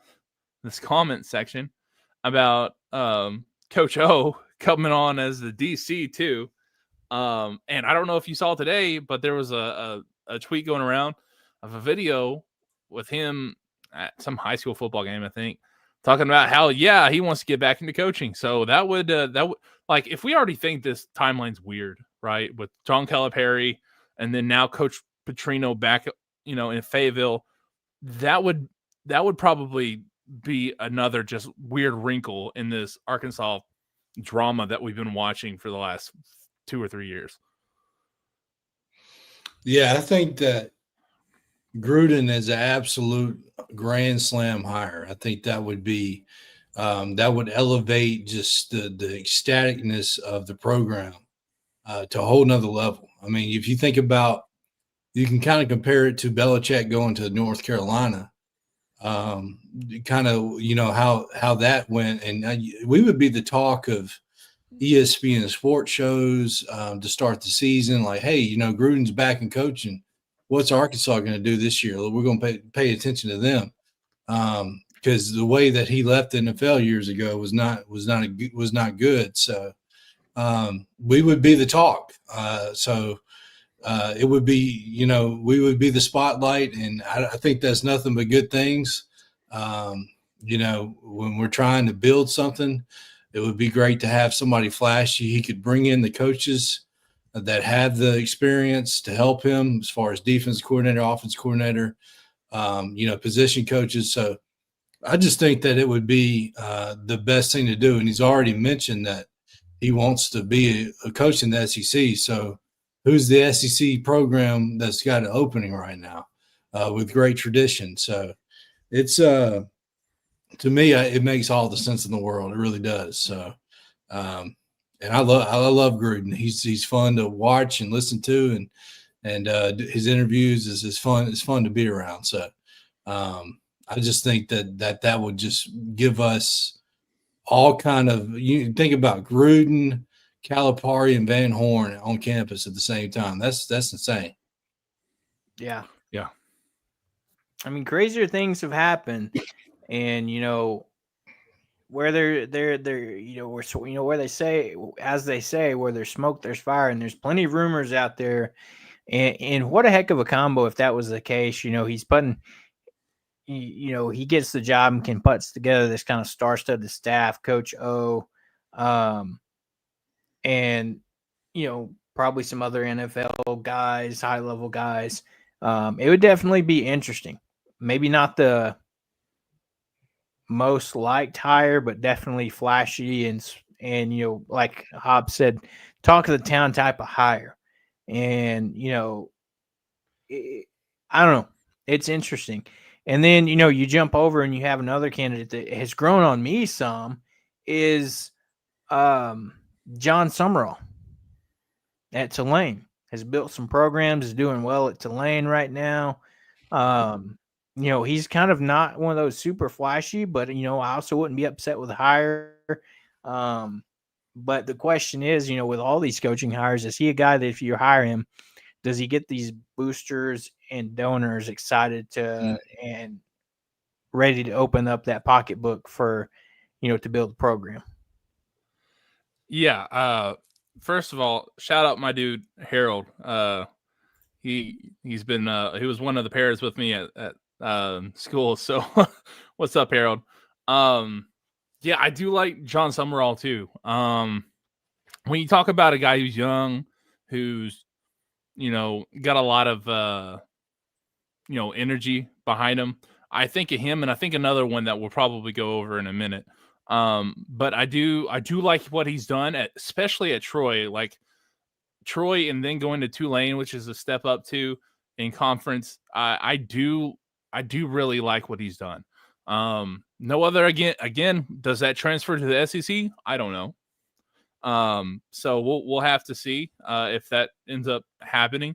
comment section about Coach O coming on as the DC too. And I don't know if you saw today, but there was a tweet going around of a video with him at some high school football game, I think, talking about how, yeah, he wants to get back into coaching. So that would like, if we already think this timeline's weird, right, with John Calipari and then now Coach Petrino back, in Fayetteville, that would probably be another just weird wrinkle in this Arkansas drama that we've been watching for the last 2 or 3 years. Yeah, I think that Gruden is an absolute grand slam hire. I think that would be that would elevate just the ecstaticness of the program to a whole nother level. I mean, if you think about, you can kind of compare it to Belichick going to North Carolina. Kind of, how that went, and we would be the talk of ESPN sports shows to start the season. Like, hey, Gruden's back in coaching. What's Arkansas going to do this year? We're going to pay attention to them because the way that he left the NFL years ago was not good. So we would be the talk. It would be, we would be the spotlight, and I think that's nothing but good things. When we're trying to build something, it would be great to have somebody flashy. He could bring in the coaches that have the experience to help him as far as defense coordinator, offense coordinator, position coaches. So I just think that it would be the best thing to do. And he's already mentioned that he wants to be a coach in the SEC. So who's the SEC program that's got an opening right now with great tradition? So it's to me, it makes all the sense in the world. It really does. So, and I love Gruden. He's fun to watch and listen to, and his interviews is fun. It's fun to be around. So, I just think that would just give us all kind of, you think about Gruden, Calipari, and Van Horn on campus at the same time. That's insane. Yeah. Yeah. I mean, crazier things have happened, and where they're where they say, as they say, where there's smoke, there's fire, and there's plenty of rumors out there. And what a heck of a combo if that was the case. He's putting, he gets the job and can put together this kind of star-studded staff, Coach O, and probably some other NFL guys, high-level guys. It would definitely be interesting. Maybe not the most liked hire, but definitely flashy and like Hobbs said, talk of the town type of hire. And I don't know, it's interesting. And then you jump over and you have another candidate that has grown on me some is John Summerall at Tulane. Has built some programs, is doing well at Tulane right now. He's kind of not one of those super flashy, but I also wouldn't be upset with a hire. But the question is, with all these coaching hires, is he a guy that if you hire him, does he get these boosters and donors excited to and ready to open up that pocketbook for, to build the program? Yeah. First of all, shout out my dude Harold. He's been he was one of the pairs with me at school. So what's up, Harold? Yeah, I do like John Summerall too. When you talk about a guy who's young, who's got a lot of energy behind him, I think of him, and I think another one that we'll probably go over in a minute. But I do like what he's done, especially at Troy. Like Troy, and then going to Tulane, which is a step up too in conference. I do really like what he's done. No other again, does that transfer to the SEC? I don't know. So we'll have to see if that ends up happening.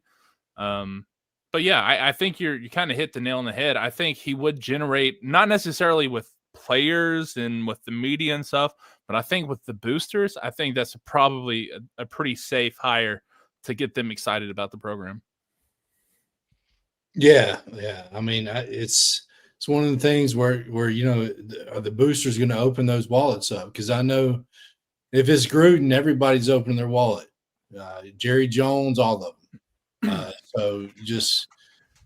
But yeah, I think you kind of hit the nail on the head. I think he would generate, not necessarily with players and with the media and stuff, but I think with the boosters, I think that's probably a pretty safe hire to get them excited about the program. Yeah. I mean, it's one of the things where are the boosters going to open those wallets up? Because I know if it's Gruden, everybody's opening their wallet. Jerry Jones, all of them. So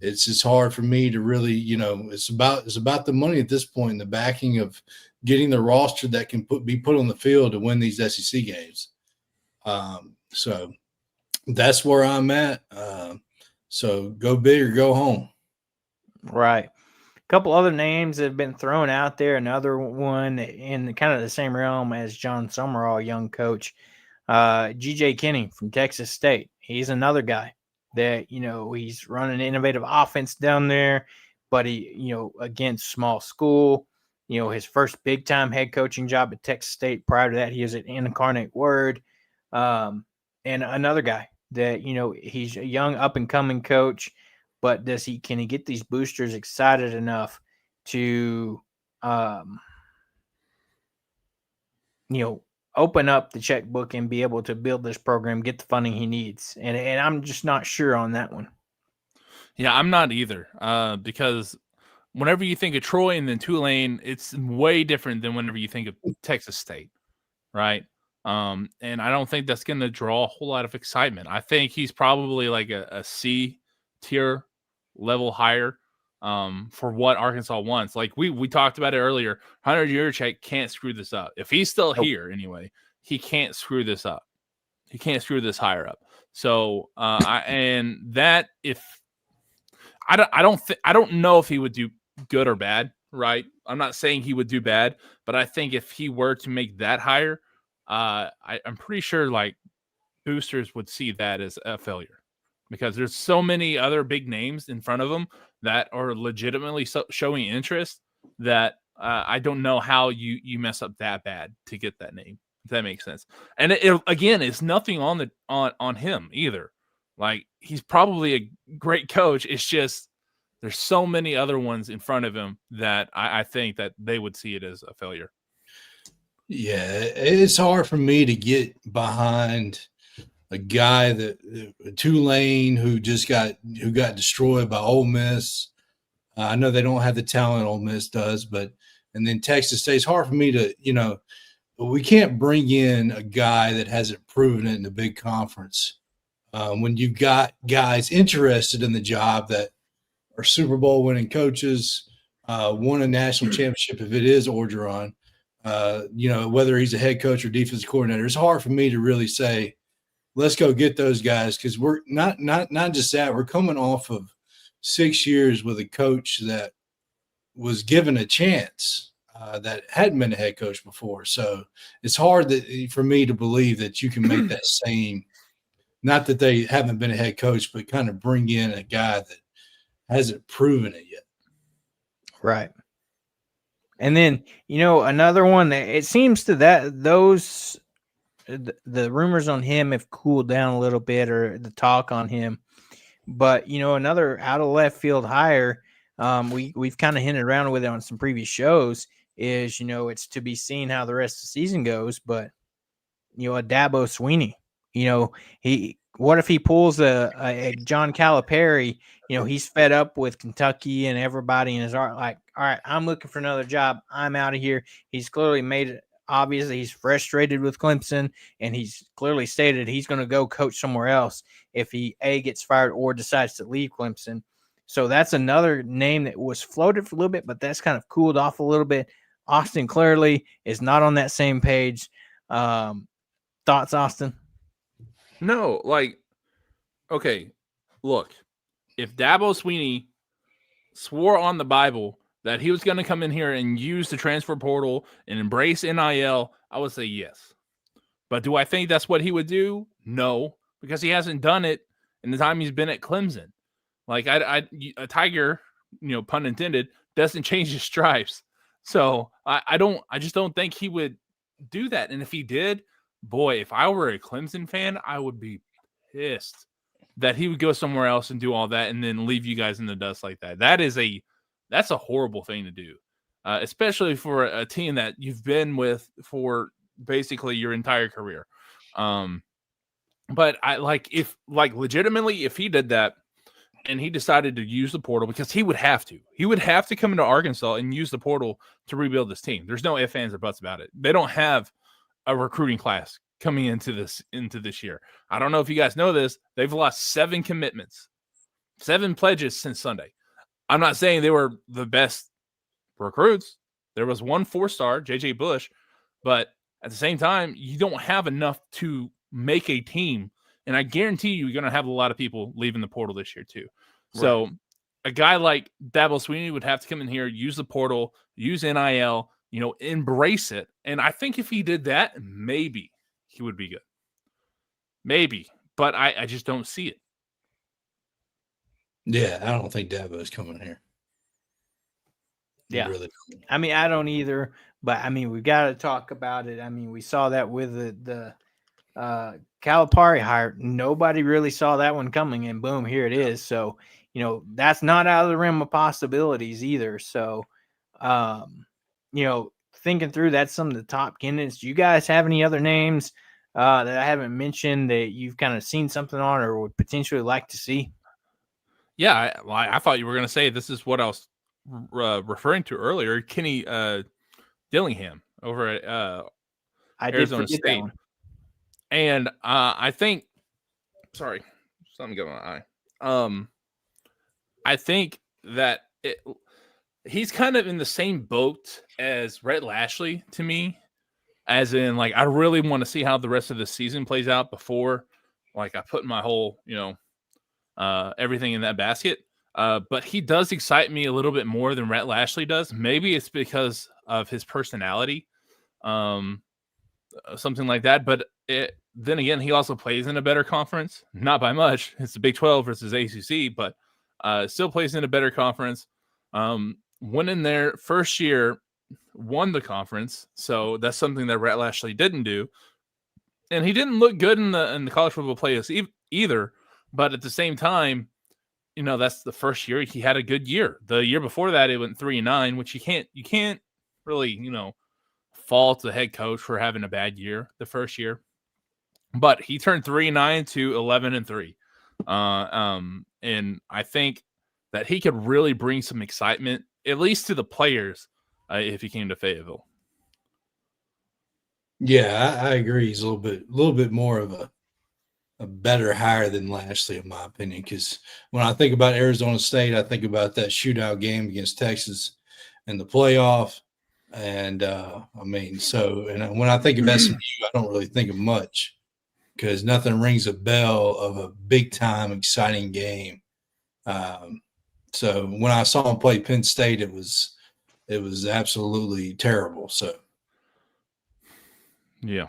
it's just hard for me to really, it's about the money at this point, and the backing of getting the roster that can be put on the field to win these SEC games. So that's where I'm at. So go big or go home. Right. A couple other names that have been thrown out there. Another one in kind of the same realm as John Summerall, young coach. G.J. Kinney from Texas State. He's another guy that, he's running an innovative offense down there, but he, against small school, his first big time head coaching job at Texas State. Prior to that, he was at Incarnate Word. And another guy that, he's a young up and coming coach, but can he get these boosters excited enough to, open up the checkbook and be able to build this program, get the funding he needs? And I'm just not sure on that one. Yeah, I'm not either. Because whenever you think of Troy and then Tulane, it's way different than whenever you think of Texas State, right? And I don't think that's going to draw a whole lot of excitement. I think he's probably like a C tier level higher for what Arkansas wants. Like we talked about it earlier. Hunter Yurchek can't screw this up. If he's still here anyway, he can't screw this up. He can't screw this higher up. So I don't know if he would do good or bad, right? I'm not saying he would do bad, but I think if he were to make that higher, I'm pretty sure like boosters would see that as a failure, because there's so many other big names in front of them that are legitimately showing interest that I don't know how you mess up that bad to get that name, if that makes sense. And again, it's nothing on him either. Like, he's probably a great coach. It's just there's so many other ones in front of him that I think that they would see it as a failure. Yeah, it's hard for me to get behind a guy Tulane who got destroyed by Ole Miss. I know they don't have the talent Ole Miss does, and then Texas State. It's hard for me to, we can't bring in a guy that hasn't proven it in the big conference. When you've got guys interested in the job that are Super Bowl winning coaches, won a national championship if it is Orgeron, whether he's a head coach or defensive coordinator, it's hard for me to really say, let's go get those guys, because we're not just that. We're coming off of 6 years with a coach that was given a chance that hadn't been a head coach before. So it's hard for me to believe that you can make that same, not that they haven't been a head coach, but kind of bring in a guy that hasn't proven it yet. Right. And then, another one that it seems to the rumors on him have cooled down a little bit, or the talk on him. But, another out of left field hire, we've kind of hinted around with it on some previous shows, is, it's to be seen how the rest of the season goes. But, a Dabo Swinney, what if he pulls a John Calipari? He's fed up with Kentucky and everybody in his art. Like, all right, I'm looking for another job. I'm out of here. He's clearly made obviously he's frustrated with Clemson, and he's clearly stated he's going to go coach somewhere else if he gets fired or decides to leave Clemson. So that's another name that was floated for a little bit, but that's kind of cooled off a little bit. Austin clearly is not on that same page. Thoughts, Austin? No, like, okay, look, if Dabo Swinney swore on the Bible that he was going to come in here and use the transfer portal and embrace NIL, I would say yes. But do I think that's what he would do? No, because he hasn't done it in the time he's been at Clemson. Like, a tiger, pun intended, doesn't change his stripes. So I just don't think he would do that. And if he did, boy, if I were a Clemson fan, I would be pissed that he would go somewhere else and do all that and then leave you guys in the dust like that. That's a horrible thing to do, especially for a team that you've been with for basically your entire career. But legitimately, if he did that and he decided to use the portal, because he would have to come into Arkansas and use the portal to rebuild this team. There's no ifs, ands, or buts about it. They don't have a recruiting class coming into this year. I don't know if you guys know this. They've lost 7 commitments, 7 pledges since Sunday. I'm not saying they were the best recruits. There was 1 4-star, JJ Bush, but at the same time, you don't have enough to make a team. And I guarantee you're going to have a lot of people leaving the portal this year too. Right. So a guy like Dabo Swinney would have to come in here, use the portal, use NIL, embrace it. And I think if he did that, maybe he would be good. Maybe. But I just don't see it. Yeah, I don't think Dabo is coming here. Yeah. Really. I mean, I don't either. But, I mean, we've got to talk about it. I mean, we saw that with the Calipari hire. Nobody really saw that one coming, and boom, here it is. So, that's not out of the realm of possibilities either. So, thinking through, that's some of the top candidates. Do you guys have any other names that I haven't mentioned that you've kind of seen something on or would potentially like to see? Yeah, I thought you were going to say this is what I was referring to earlier. Kenny Dillingham over at Arizona State. And I think, sorry, something got my eye. I think that he's kind of in the same boat as Rhett Lashley to me, as in, like, I really want to see how the rest of the season plays out before, like, I put my whole, everything in that basket. But he does excite me a little bit more than Rhett Lashley does. Maybe it's because of his personality, something like that. But then again, he also plays in a better conference, not by much. It's the Big 12 versus ACC, but still plays in a better conference. Went in there first year, won the conference, so that's something that Rhett Lashley didn't do, and he didn't look good in the college football playoffs either. But at the same time, that's the first year he had a good year. The year before that, it went 3-9, which you can't really fault the head coach for having a bad year the first year. But he turned 3-9 to 11-3, and I think that he could really bring some excitement, at least to the players, if he came to Fayetteville. Yeah, I agree. He's a little bit more of a better hire than Lashley, in my opinion. Because when I think about Arizona State, I think about that shootout game against Texas in the playoff. And when I think of SMU, I don't really think of much because nothing rings a bell of a big time, exciting game. So when I saw him play Penn State, it was absolutely terrible. So, yeah.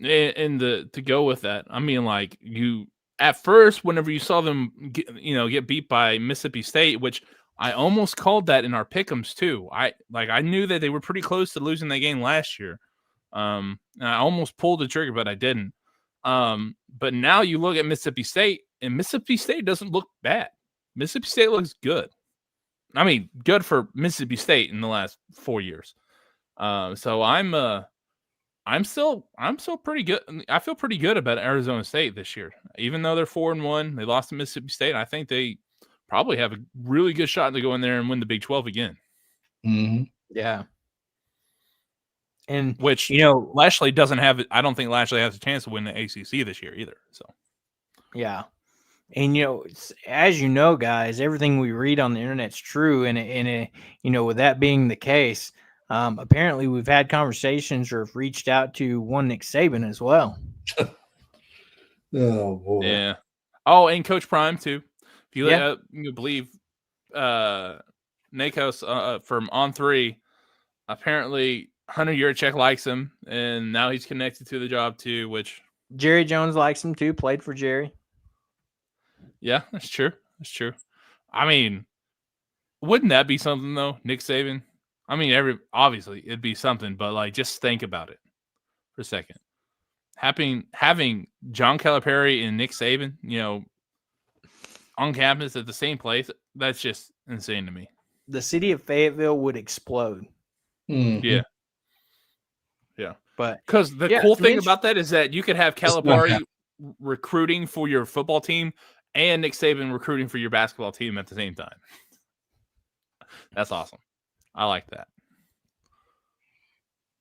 And to go with that, I mean, like, you at first, whenever you saw them get beat by Mississippi State, which I almost called that in our pick'ems too. I knew that they were pretty close to losing that game last year. And I almost pulled the trigger, but I didn't. But now you look at Mississippi State, and Mississippi State doesn't look bad. Mississippi State looks good. I mean, good for Mississippi State in the last 4 years. So I'm still pretty good. I feel pretty good about Arizona State this year, even though they're 4-1. They lost to Mississippi State. I think they probably have a really good shot to go in there and win the Big 12 again. Mm-hmm. Yeah. And which Lashley doesn't have it. I don't think Lashley has a chance to win the ACC this year either. So, yeah. And as you know, guys, everything we read on the internet's true. And with that being the case, apparently we've had conversations or have reached out to one Nick Saban as well. Oh boy. Yeah. Oh, and Coach Prime too. If you you believe Nakos from On3, apparently Hunter Yurchek likes him, and now he's connected to the job too. Which Jerry Jones likes him too. Played for Jerry. Yeah, that's true. That's true. I mean, wouldn't that be something though, Nick Saban? I mean, obviously it'd be something, but like, just think about it for a second. Having John Calipari and Nick Saban, on campus at the same place, that's just insane to me. The city of Fayetteville would explode. Mm-hmm. Yeah. But because the cool thing about that is that you could have Calipari recruiting for your football team and Nick Saban recruiting for your basketball team at the same time. That's awesome. I like that.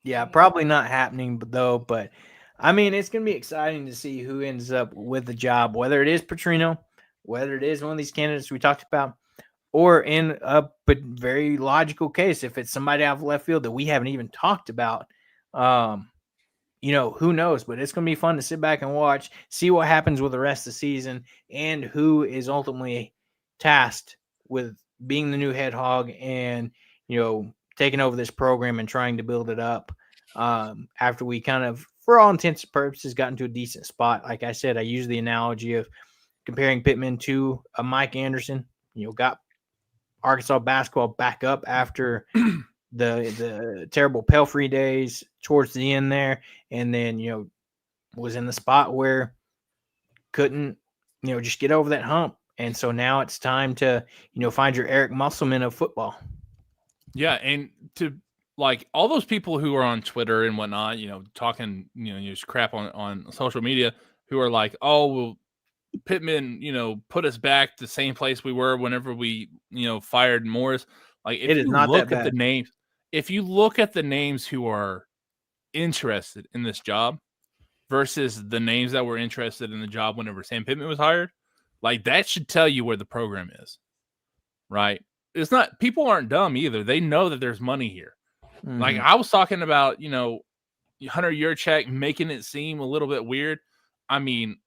Yeah, probably not happening but I mean, it's going to be exciting to see who ends up with the job, whether it is Petrino, whether it is one of these candidates we talked about, or in a very logical case, if it's somebody out of left field that we haven't even talked about, who knows? But it's going to be fun to sit back and watch, see what happens with the rest of the season, and who is ultimately tasked with being the new head hog and, taking over this program and trying to build it up after we kind of, for all intents and purposes, got into a decent spot. Like I said, I use the analogy of comparing Pittman to a Mike Anderson, got Arkansas basketball back up after the terrible Pelfrey days towards the end there. And then, was in the spot where couldn't, just get over that hump. And so now it's time to, find your Eric Musselman of football. Yeah. And to like all those people who are on Twitter and whatnot, talking, just crap on social media, who are like, oh, well, Pittman, put us back the same place we were whenever we, fired Morris. Like, if you look at the names, if you look at the names who are interested in this job versus the names that were interested in the job whenever Sam Pittman was hired, like, that should tell you where the program is, right? It's not, people aren't dumb either. They know that there's money here. Mm-hmm. Like, I was talking about, Hunter Yurchek making it seem a little bit weird. I mean,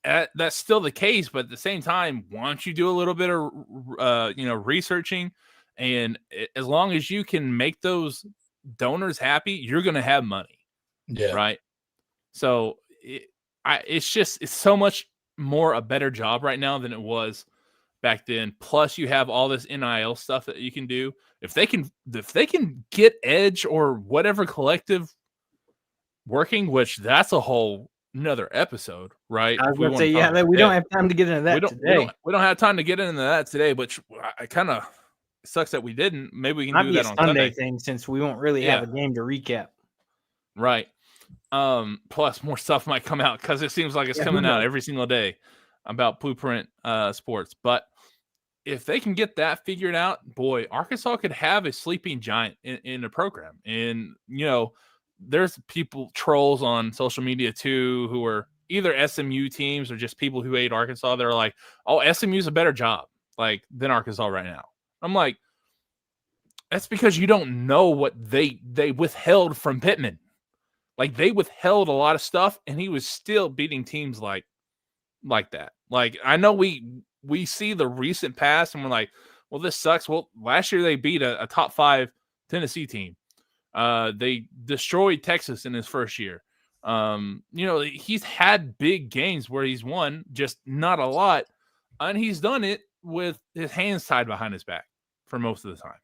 that's still the case, but at the same time, why don't you do a little bit of researching, and as long as you can make those donors happy, you're going to have money. Yeah. Right. So it's so much more a better job right now than it was back then. Plus you have all this NIL stuff that you can do. If they can get Edge or whatever collective working, which that's a whole another episode, right? I was going to say, we don't have time to get into that today. We don't have time to get into that today, which I kind of sucks that we didn't. Maybe we can do that on Sunday thing, since we won't really have a game to recap. Right. Plus more stuff might come out because it seems like it's coming out every single day about Blueprint Sports. But if they can get that figured out, boy, Arkansas could have a sleeping giant in the program. And, there's trolls on social media too, who are either SMU teams or just people who hate Arkansas. They're like, oh, SMU's a better job than Arkansas right now. I'm like, that's because you don't know what they withheld from Pittman. Like, they withheld a lot of stuff, and he was still beating teams like that. Like, I know we see the recent past, and we're like, well, this sucks. Well, last year they beat a top 5 Tennessee team. They destroyed Texas in his first year. He's had big games where he's won, just not a lot, and he's done it with his hands tied behind his back for most of the time.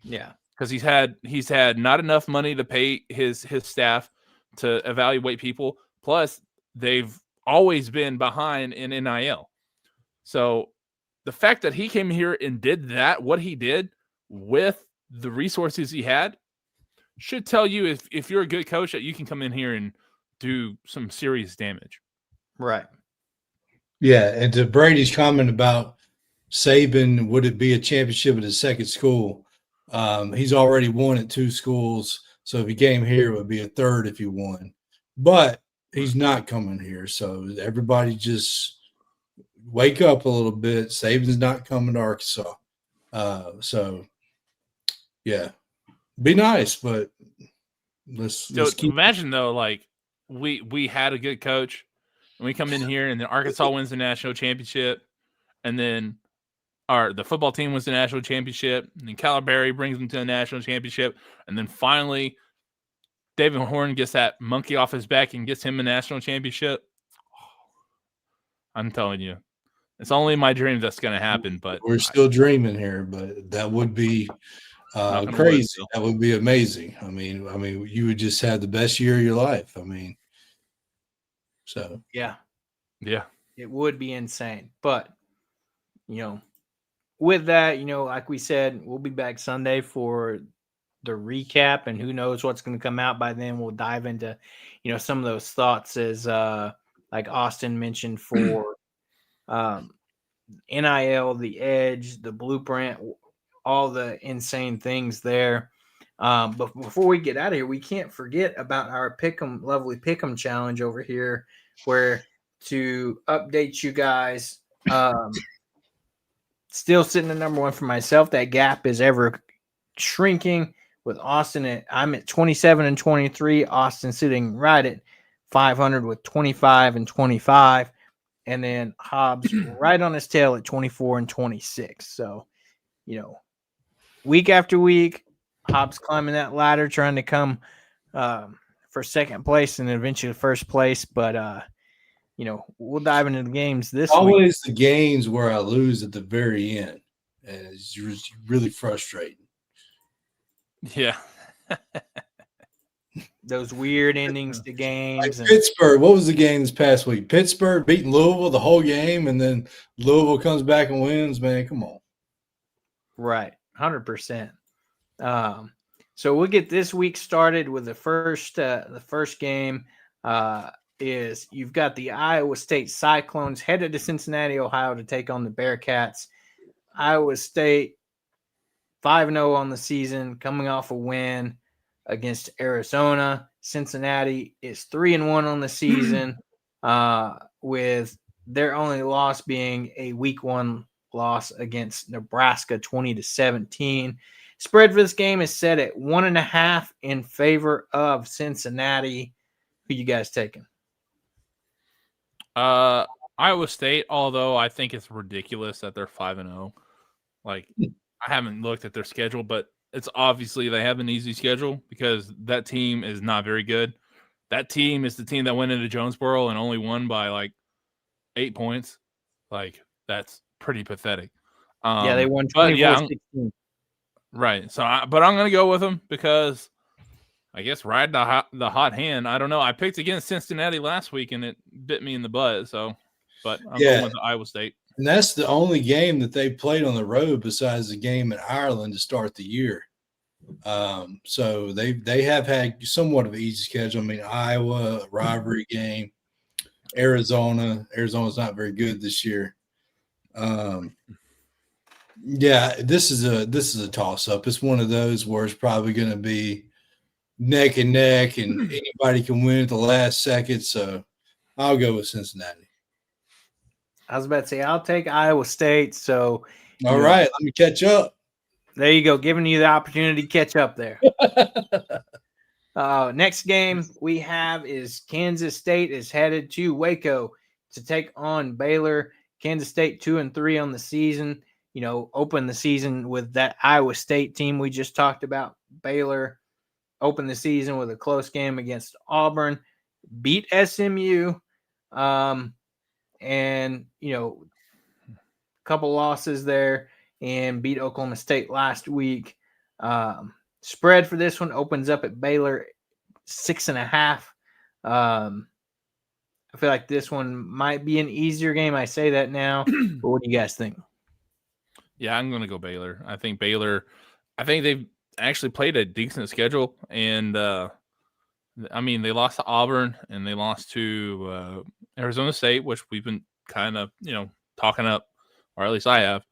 Yeah, because he's had not enough money to pay his staff to evaluate people. Plus, they've always been behind in NIL. So the fact that he came here and did what he did with the resources he had, should tell you if you're a good coach that you can come in here and do some serious damage. Right. Yeah. And to Brady's comment about Saban, would it be a championship at his second school? He's already won at 2 schools. So if he came here, it would be a third if he won. But he's not coming here. So everybody just wake up a little bit. Saban's not coming to Arkansas. So yeah, be nice, but let's keep. Imagine though, like we had a good coach, and we come in here, and then Arkansas wins the national championship, and then the football team wins the national championship, and then Calaberry brings them to the national championship, and then finally David Horn gets that monkey off his back and gets him a national championship. I'm telling you, it's only in my dreams that's going to happen. But we're still dreaming here, but that would be crazy. That would be amazing. I mean, you would just have the best year of your life. I mean, so yeah, it would be insane. But with that, like we said, we'll be back Sunday for the recap, and who knows what's going to come out by then. We'll dive into, some of those thoughts as like Austin mentioned for NIL, the edge, the blueprint, all the insane things there. But before we get out of here, we can't forget about our lovely Pick'em challenge over here, where to update you guys, still sitting at number one for myself. That gap is ever shrinking with Austin. I'm at 27 and 23. Austin sitting right at 500 with 25 and 25. And then Hobbs right on his tail at 24 and 26. So, week after week, Hobbs climbing that ladder, trying to come for second place and eventually first place. But, we'll dive into the games this week. Always the games where I lose at the very end. And it's really frustrating. Yeah. Those weird endings to games. Like Pittsburgh, what was the game this past week? Pittsburgh beating Louisville the whole game, and then Louisville comes back and wins. Man, come on. Right, 100%. So we'll get this week started with the first game. Is you've got the Iowa State Cyclones headed to Cincinnati, Ohio to take on the Bearcats. Iowa State 5-0 on the season, coming off a win against Arizona. Cincinnati is 3-1 on the season, with their only loss being a week 1 loss against Nebraska, 20-17. Spread for this game is set at 1.5 in favor of Cincinnati. Who you guys taking? Iowa State, although I think it's ridiculous that they're 5-0. Like, I haven't looked at their schedule, but it's obviously they have an easy schedule because that team is not very good. That team is the team that went into Jonesboro and only won by like 8 points. Like, that's pretty pathetic. They won 24-16. Right. So, but I'm going to go with them because I guess ride the hot hand. I don't know. I picked against Cincinnati last week and it bit me in the butt. So, but I'm going with Iowa State. And that's the only game that they played on the road besides the game in Ireland to start the year. So they have had somewhat of an easy schedule. I mean, Iowa, a rivalry game, Arizona's not very good this year. This is a toss up. It's one of those where it's probably going to be neck and neck, and anybody can win at the last second. So I'll go with Cincinnati. I was about to say I'll take Iowa State. So all right, let me catch up. There you go, giving you the opportunity to catch up there. Next game we have is Kansas State is headed to Waco to take on Baylor. Kansas State 2-3 on the season. Open the season with that Iowa State team we just talked about. Baylor opened the season with a close game against Auburn, beat SMU, and a couple losses there, and beat Oklahoma State last week. Spread for this one opens up at Baylor 6.5. I feel like this one might be an easier game. I say that now, but what do you guys think? Yeah, I'm going to go Baylor. I think they've actually played a decent schedule, and they lost to Auburn and they lost to Arizona State, which we've been kind of talking up, or at least I have.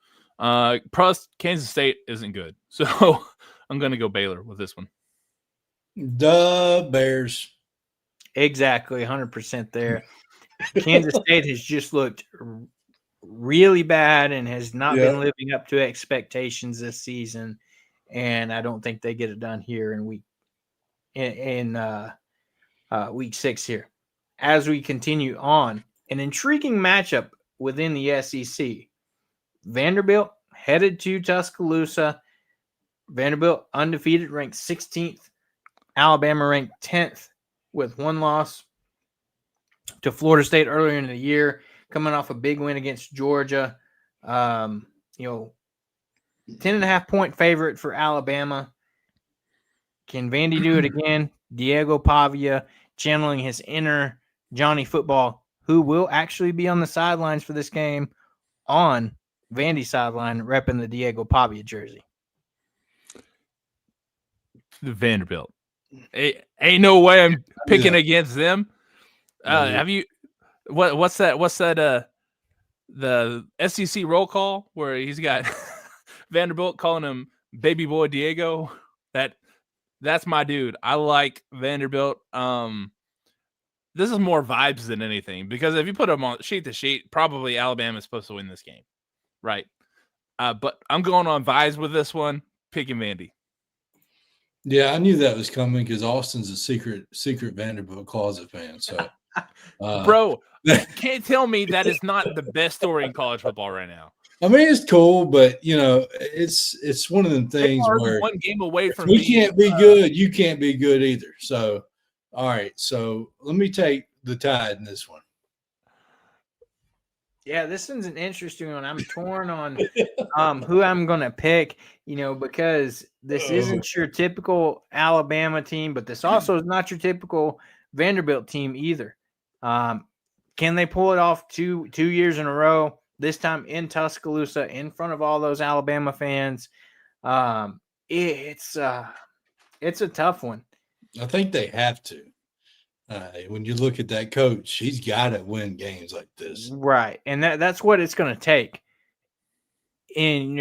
Plus Kansas State isn't good, so I'm going to go Baylor with this one. The Bears. Exactly, 100% there. Kansas State has just looked really bad and has not been living up to expectations this season, and I don't think they get it done here in week 6 here. As we continue on, an intriguing matchup within the SEC. Vanderbilt headed to Tuscaloosa. Vanderbilt undefeated, ranked 16th. Alabama ranked 10th with one loss to Florida State earlier in the year, coming off a big win against Georgia. 10.5-point favorite for Alabama. Can Vandy do it again? Diego Pavia channeling his inner Johnny Football, who will actually be on the sidelines for this game on Vandy sideline, repping the Diego Pavia jersey. The Vanderbilt. Ain't no way I'm picking against them. Have you what's that the SEC roll call where he's got Vanderbilt calling him baby boy Diego? That's my dude. I like Vanderbilt. This is more vibes than anything, because if you put them on sheet to sheet, probably Alabama is supposed to win this game, right? But I'm going on vibes with this one, picking Vandy. Yeah, I knew that was coming because Austin's a secret Vanderbilt closet fan. So, bro, you can't tell me that is not the best story in college football right now. I mean, it's cool, but it's one of them things where one game away from we can't be good. You can't be good either. So, all right. So let me take the Tide in this one. Yeah, this one's an interesting one. I'm torn on who I'm going to pick, because this isn't your typical Alabama team, but this also is not your typical Vanderbilt team either. Can they pull it off two years in a row, this time in Tuscaloosa in front of all those Alabama fans? It's a tough one. I think they have to. When you look at that coach, he's got to win games like this. Right. And that's what it's going to take. And,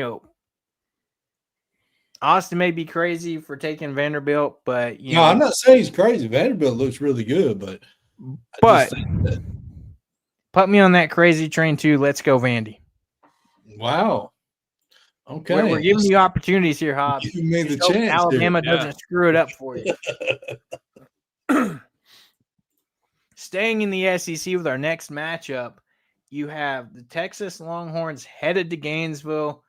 Austin may be crazy for taking Vanderbilt, but, No, I'm not saying he's crazy. Vanderbilt looks really good, but put me on that crazy train too. Let's go, Vandy. Wow. Okay. We're giving you opportunities here, Hobbs. You made the chance. Alabama doesn't screw it up for you. Staying in the SEC with our next matchup, you have the Texas Longhorns headed to Gainesville.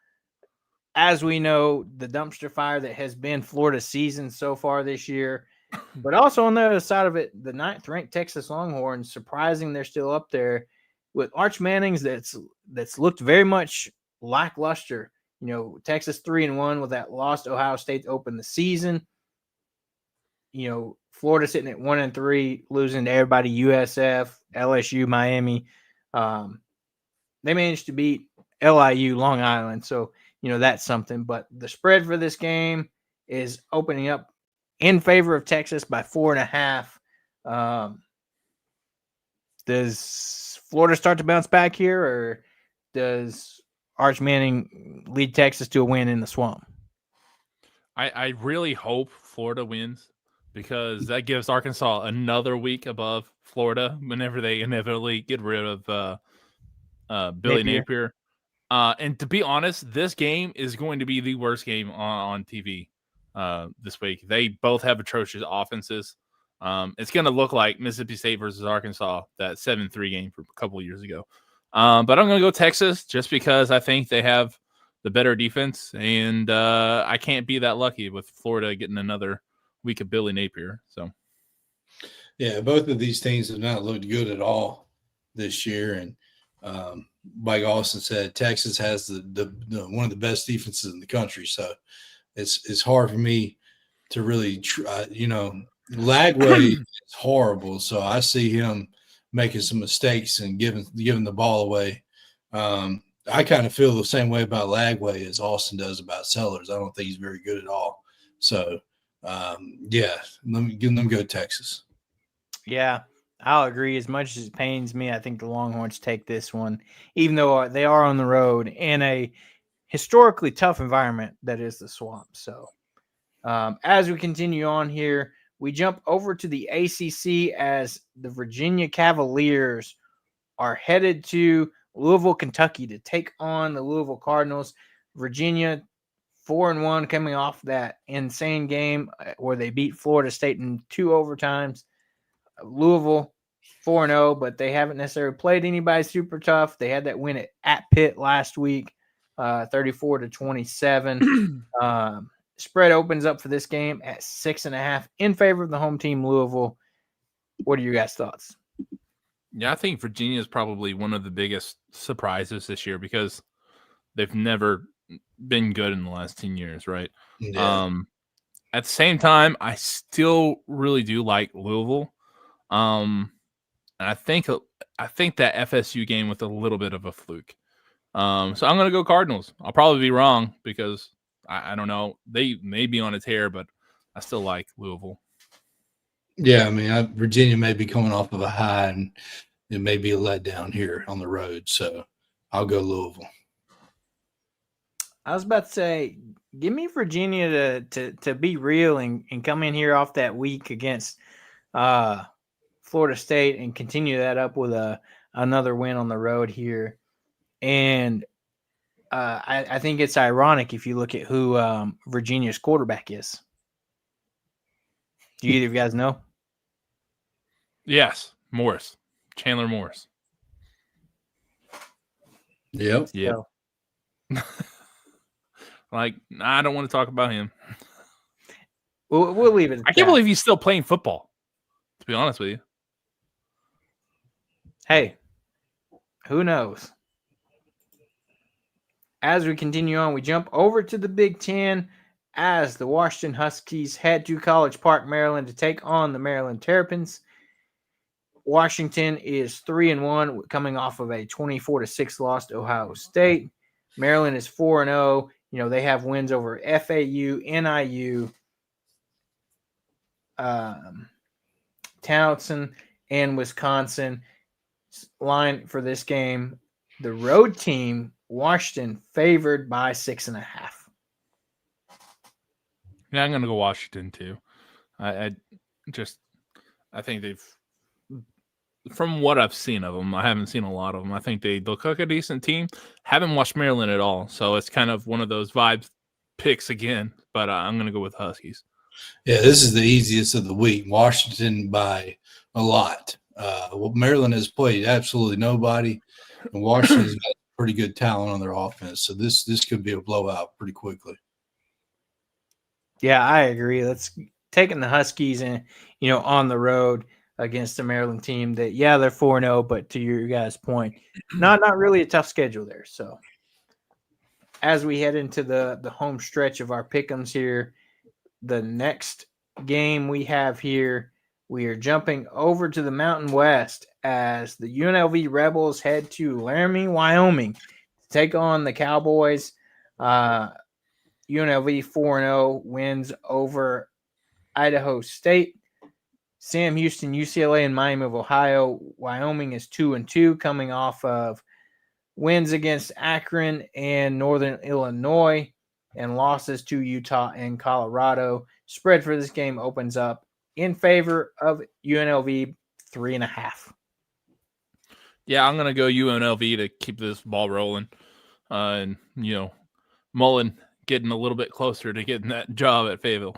As we know, the dumpster fire that has been Florida's season so far this year. But also on the other side of it, the 9th-ranked Texas Longhorns, surprising they're still up there with Arch Manning's that's looked very much lackluster. Texas 3-1 with that loss to Ohio State to open the season. Florida sitting at 1-3, losing to everybody, USF, LSU, Miami. They managed to beat LIU, Long Island. So, that's something. But the spread for this game is opening up in favor of Texas by 4.5. Does Florida start to bounce back here, or does Arch Manning lead Texas to a win in the Swamp? I really hope Florida wins, because that gives Arkansas another week above Florida whenever they inevitably get rid of Billy Napier. And to be honest, this game is going to be the worst game on TV this week. They both have atrocious offenses. It's going to look like Mississippi State versus Arkansas, that 7-3 game from a couple of years ago. But I'm going to go Texas just because I think they have the better defense, and I can't be that lucky with Florida getting another week of Billy Napier. So, yeah, both of these teams have not looked good at all this year, and like Austin said, Texas has the one of the best defenses in the country. So it's hard for me to really try. Lagway is horrible, so I see him making some mistakes and giving the ball away. I kind of feel the same way about Lagway as Austin does about Sellers. I don't think he's very good at all. So, yeah, let them go Texas. Yeah, I'll agree. As much as it pains me, I think the Longhorns take this one, even though they are on the road in a historically tough environment that is the Swamp. So, as we continue on here, we jump over to the ACC as the Virginia Cavaliers are headed to Louisville, Kentucky to take on the Louisville Cardinals. Virginia 4-1 coming off that insane game where they beat Florida State in 2 overtimes. Louisville 4-0, but they haven't necessarily played anybody super tough. They had that win at Pitt last week, 34-27. Spread opens up for this game at 6.5 in favor of the home team, Louisville. What are your guys' thoughts? Yeah, I think Virginia is probably one of the biggest surprises this year because they've never been good in the last 10 years, right? Yeah. At the same time, I still really do like Louisville. And I think that FSU game was a little bit of a fluke. So I'm going to go Cardinals. I'll probably be wrong because I don't know. They may be on a tear, but I still like Louisville. Yeah, I mean, Virginia may be coming off of a high, and it may be a letdown here on the road. So I'll go Louisville. I was about to say, give me Virginia to be real and come in here off that week against Florida State and continue that up with another win on the road here. And I think it's ironic if you look at who Virginia's quarterback is. Do either of you guys know? Yes, Chandler Morris. Yep. Yeah. Like, I don't want to talk about him. We'll leave it at I can't believe he's still playing football, to be honest with you. Hey, who knows? As we continue on, we jump over to the Big Ten as the Washington Huskies head to College Park, Maryland to take on the Maryland Terrapins. Washington is 3-1 coming off of a 24-6 loss to Ohio State. Maryland is 4-0. You know, they have wins over FAU, NIU, Towson, and Wisconsin. Line for this game, the road team, Washington, favored by 6.5. Yeah, I'm going to go Washington too. I think they've, from what I've seen of them, I haven't seen a lot of them. I think they look like a decent team. Haven't watched Maryland at all, so it's kind of one of those vibes picks again. But I'm going to go with Huskies. Yeah, this is the easiest of the week. Washington by a lot. Maryland has played absolutely nobody, and Washington's got pretty good talent on their offense. So this could be a blowout pretty quickly. Yeah, I agree. That's taking the Huskies and on the road against the Maryland team that they're 4-0, but to your guys' point, not really a tough schedule there. So as we head into the home stretch of our pick'ems here, the next game we have here, we are jumping over to the Mountain West as the UNLV Rebels head to Laramie, Wyoming to take on the Cowboys. UNLV 4-0 wins over Idaho State. Sam Houston, UCLA, and Miami of Ohio. Wyoming is 2-2 coming off of wins against Akron and Northern Illinois and losses to Utah and Colorado. Spread for this game opens up in favor of UNLV 3.5. Yeah, I'm going to go UNLV to keep this ball rolling. And, Mullen getting a little bit closer to getting that job at Fayetteville.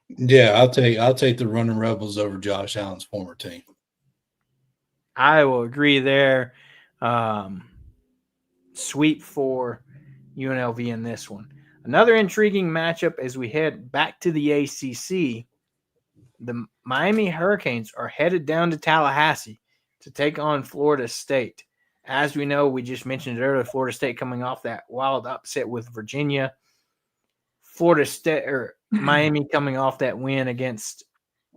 Yeah, I'll take the running Rebels over Josh Allen's former team. I will agree there. Sweep for UNLV in this one. Another intriguing matchup as we head back to the ACC. The Miami Hurricanes are headed down to Tallahassee to take on Florida State. As we know, we just mentioned it earlier, Florida State coming off that wild upset with Virginia. Florida State or Miami coming off that win against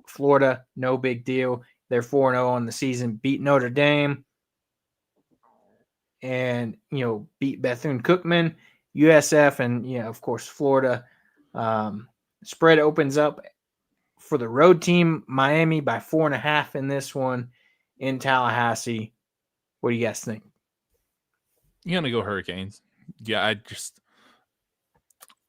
Florida, no big deal. They're 4-0 on the season, beat Notre Dame and, beat Bethune-Cookman, USF, and, of course, Florida. Spread opens up for the road team, Miami, by 4.5 in this one in Tallahassee. What do you guys think? You're going to go Hurricanes. Yeah,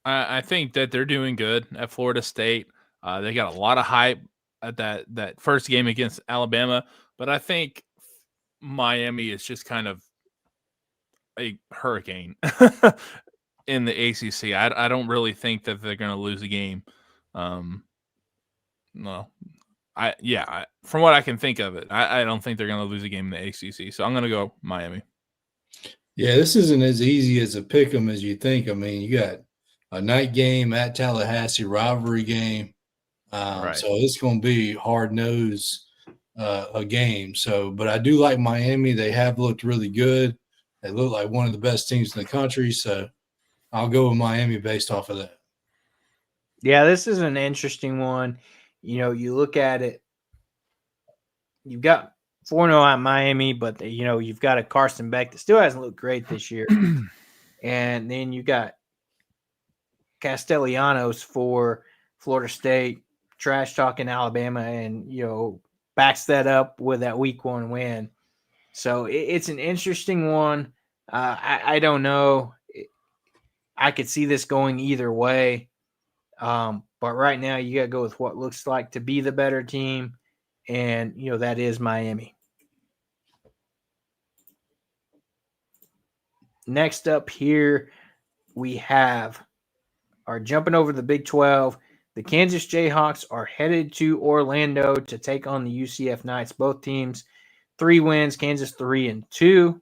I think that they're doing good at Florida State. They got a lot of hype at that first game against Alabama, but I think Miami is just kind of a hurricane in the ACC. I don't really think that they're going to lose a game. No, from what I can think of it, I don't think they're going to lose a game in the ACC. So I'm going to go Miami. Yeah, this isn't as easy as a pick 'em as you think. I mean, you got a night game at Tallahassee, rivalry game. Right. So it's going to be hard-nosed a game. So, but I do like Miami. They have looked really good. They look like one of the best teams in the country. So I'll go with Miami based off of that. Yeah, this is an interesting one. You look at it, you've got 4-0 at Miami, but you've got a Carson Beck that still hasn't looked great this year. And then you got Castellanos for Florida State, trash talking Alabama, and backs that up with that week 1 win. So it's an interesting one. I don't know. I could see this going either way. But right now you got to go with what looks like to be the better team. And, that is Miami. Next up here, we have our jumping over the Big 12. The Kansas Jayhawks are headed to Orlando to take on the UCF Knights. Both teams 3 wins, Kansas 3-2,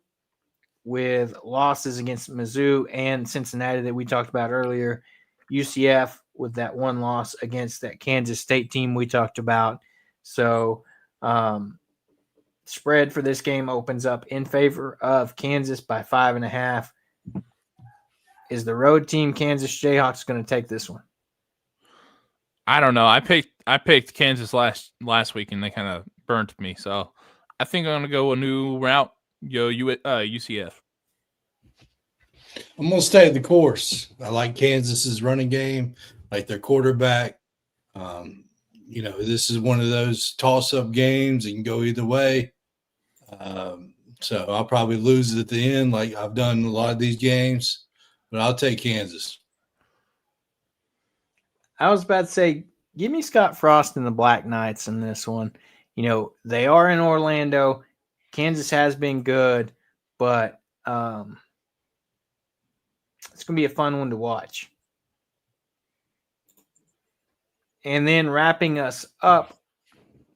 with losses against Mizzou and Cincinnati that we talked about earlier. UCF with that 1 loss against that Kansas State team we talked about. So spread for this game opens up in favor of Kansas by 5.5. Is the road team Kansas Jayhawks going to take this one? I don't know. I picked Kansas last week and they kind of burnt me. So I think I'm going to go a new route. UCF. I'm going to stay the course. I like Kansas's running game, like their quarterback. This is one of those toss-up games. It can go either way. So I'll probably lose it at the end like I've done a lot of these games, but I'll take Kansas. I was about to say, give me Scott Frost and the Black Knights in this one. They are in Orlando. Kansas has been good, but it's going to be a fun one to watch. And then wrapping us up,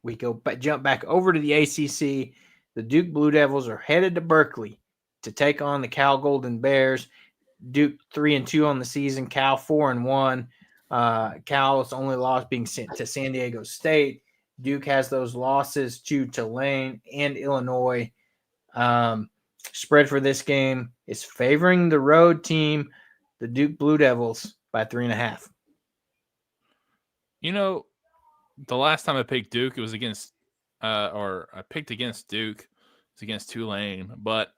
we jump back over to the ACC. The Duke Blue Devils are headed to Berkeley to take on the Cal Golden Bears. Duke 3-2 on the season. Cal 4-1. Cal's only loss being sent to San Diego State. Duke has those losses to Tulane and Illinois. Spread for this game is favoring the road team, the Duke Blue Devils, by 3.5. The last time I picked Duke, it was against, or I picked against Duke. It was against Tulane, but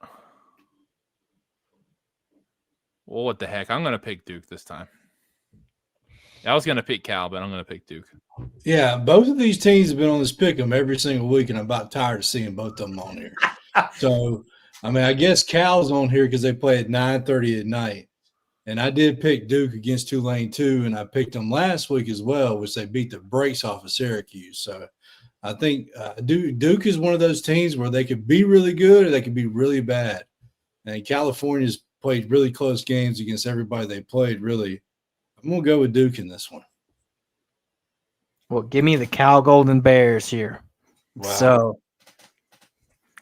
what the heck? I'm going to pick Duke this time. I was going to pick Cal, but I'm going to pick Duke. Yeah, both of these teams have been on this pick 'em every single week, and I'm about tired of seeing both of them on here. So, I guess Cal's on here because they play at 9:30 at night. And I did pick Duke against Tulane too, and I picked them last week as well, which they beat the brakes off of Syracuse. So I think Duke is one of those teams where they could be really good or they could be really bad. And California's played really close games against everybody they played, really. I'm going to go with Duke in this one. Well, give me the Cal Golden Bears here. Wow. So,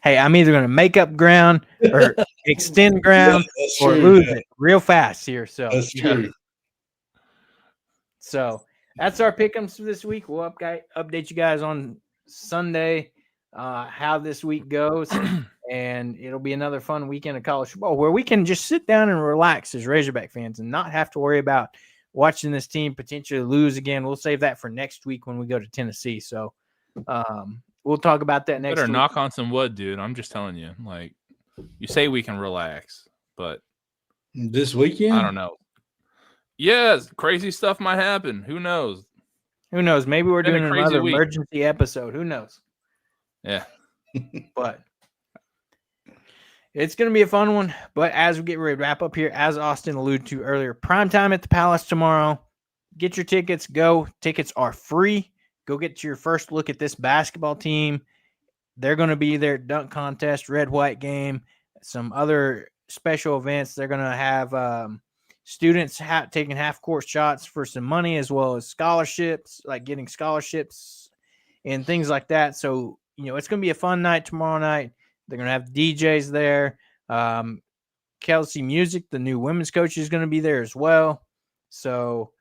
hey, I'm either going to make up ground or extend ground or lose it real fast here. So that's true. So that's our pick'ems for this week. We'll update you guys on Sunday how this week goes, and it'll be another fun weekend of college football where we can just sit down and relax as Razorback fans and not have to worry about watching this team potentially lose again. We'll save that for next week when we go to Tennessee. So we'll talk about that next week. Better knock on some wood, dude. I'm just telling you. Like, you say we can relax, but this weekend? I don't know. Yes, crazy stuff might happen. Who knows? Who knows? Maybe we're doing another emergency episode. Who knows? Yeah. But it's going to be a fun one. But as we get ready to wrap up here, as Austin alluded to earlier, primetime at the Palace tomorrow. get your tickets. Go. Tickets are free. Go get your first look at this basketball team. They're going to be there. Dunk contest, red-white game, some other special events. They're going to have students taking half-court shots for some money, as well as scholarships, like getting scholarships and things like that. So, it's going to be a fun night tomorrow night. They're going to have DJs there. Kelsey Music, the new women's coach, is going to be there as well. So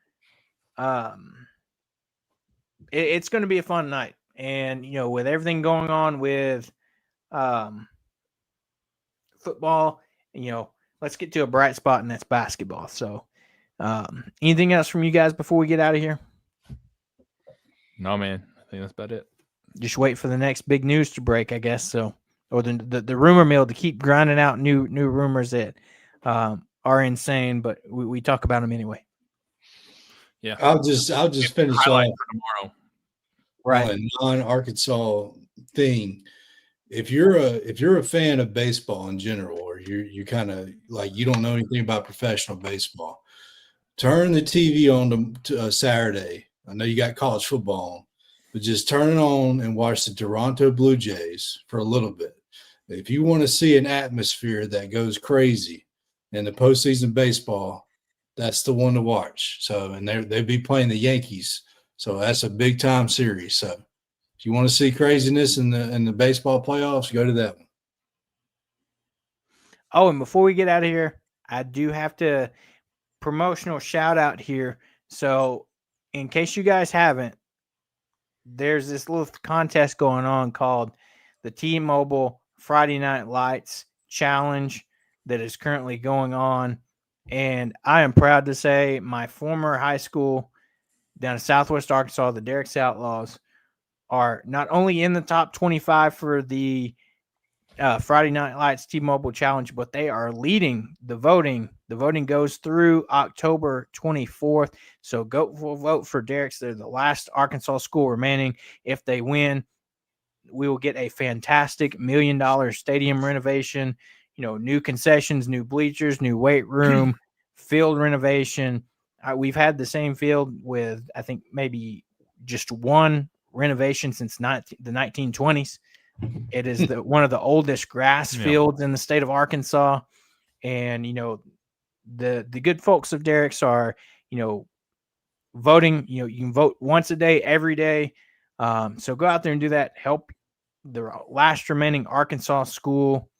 it's going to be a fun night. And, with everything going on with football, let's get to a bright spot, and that's basketball. So anything else from you guys before we get out of here? No, man. I think that's about it. Just wait for the next big news to break, I guess. So, or the rumor mill to keep grinding out new rumors that are insane, but we talk about them anyway. Yeah, I'll just finish off for tomorrow. Right, on a non-Arkansas thing. If you're a fan of baseball in general, or you kind of like you don't know anything about professional baseball, turn the TV on to Saturday. I know you got college football on, but just turn it on and watch the Toronto Blue Jays for a little bit. If you want to see an atmosphere that goes crazy in the postseason baseball, that's the one to watch. So, and they'll be playing the Yankees. So that's a big time series. So if you want to see craziness in the baseball playoffs, go to that one. Oh, and before we get out of here, I do have to promotional shout out here. So in case you guys haven't, there's this little contest going on called the T-Mobile Friday Night Lights Challenge that is currently going on. And I am proud to say my former high school down in Southwest Arkansas, the Derrick's Outlaws, are not only in the top 25 for the Friday Night Lights T-Mobile Challenge, but they are leading the voting. The voting goes through October 24th. So go vote for Derrick's. They're the last Arkansas school remaining. If they win, we will get a fantastic $1 million stadium renovation, new concessions, new bleachers, new weight room, field renovation. We've had the same field with, I think, maybe just one renovation since the 1920s. It is one of the oldest grass fields in the state of Arkansas. And, the good folks of Derrick's are, voting. You can vote once a day, every day. So go out there and do that. Help the last remaining Arkansas school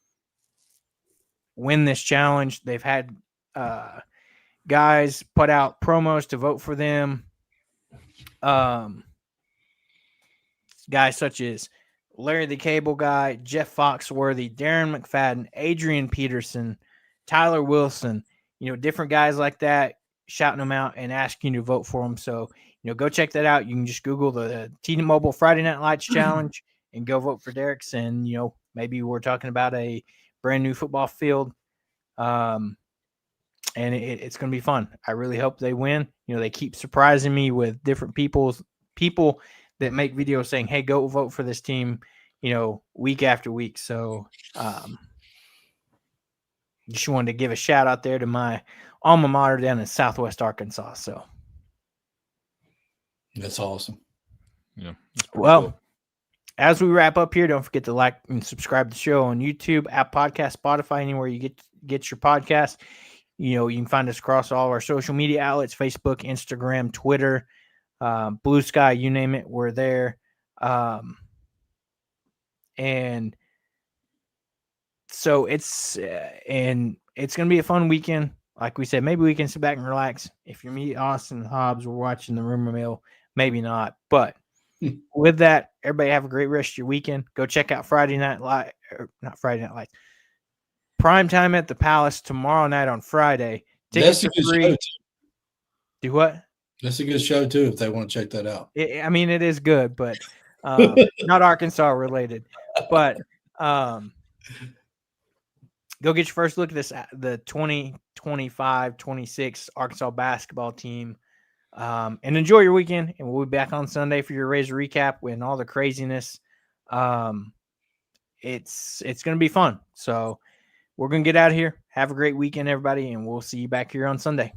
win this challenge. They've had guys put out promos to vote for them. Guys such as Larry the Cable Guy, Jeff Foxworthy, Darren McFadden, Adrian Peterson, Tyler Wilson, different guys like that, shouting them out and asking you to vote for them. So, go check that out. You can just Google the T-Mobile Friday Night Lights Challenge and go vote for Derrick's. And, maybe we're talking about a brand new football field. And it's going to be fun. I really hope they win. They keep surprising me with different people that make videos saying, hey, go vote for this team, week after week. So just wanted to give a shout out there to my alma mater down in Southwest Arkansas. So that's awesome. Yeah. Well, cool. As we wrap up here, don't forget to like and subscribe to the show on YouTube, Apple Podcast, Spotify, anywhere you get your podcast. You can find us across all our social media outlets, Facebook, Instagram, Twitter, Blue Sky, you name it, we're there. And so it's going to be a fun weekend. Like we said, maybe we can sit back and relax. If you're me, Austin, and Hobbs, we're watching the rumor mill, maybe not. But with that, everybody have a great rest of your weekend. Go check out Friday Night Light, not Friday Night Lights. Prime time at the Palace tomorrow night on Friday. Tickets are free. Do what? That's a good show too. If they want to check that out, it is good, but not Arkansas related. But go get your first look at the 2025-26 Arkansas basketball team, and enjoy your weekend. And we'll be back on Sunday for your Razor recap with all the craziness. It's going to be fun. So we're going to get out of here. Have a great weekend, everybody, and we'll see you back here on Sunday.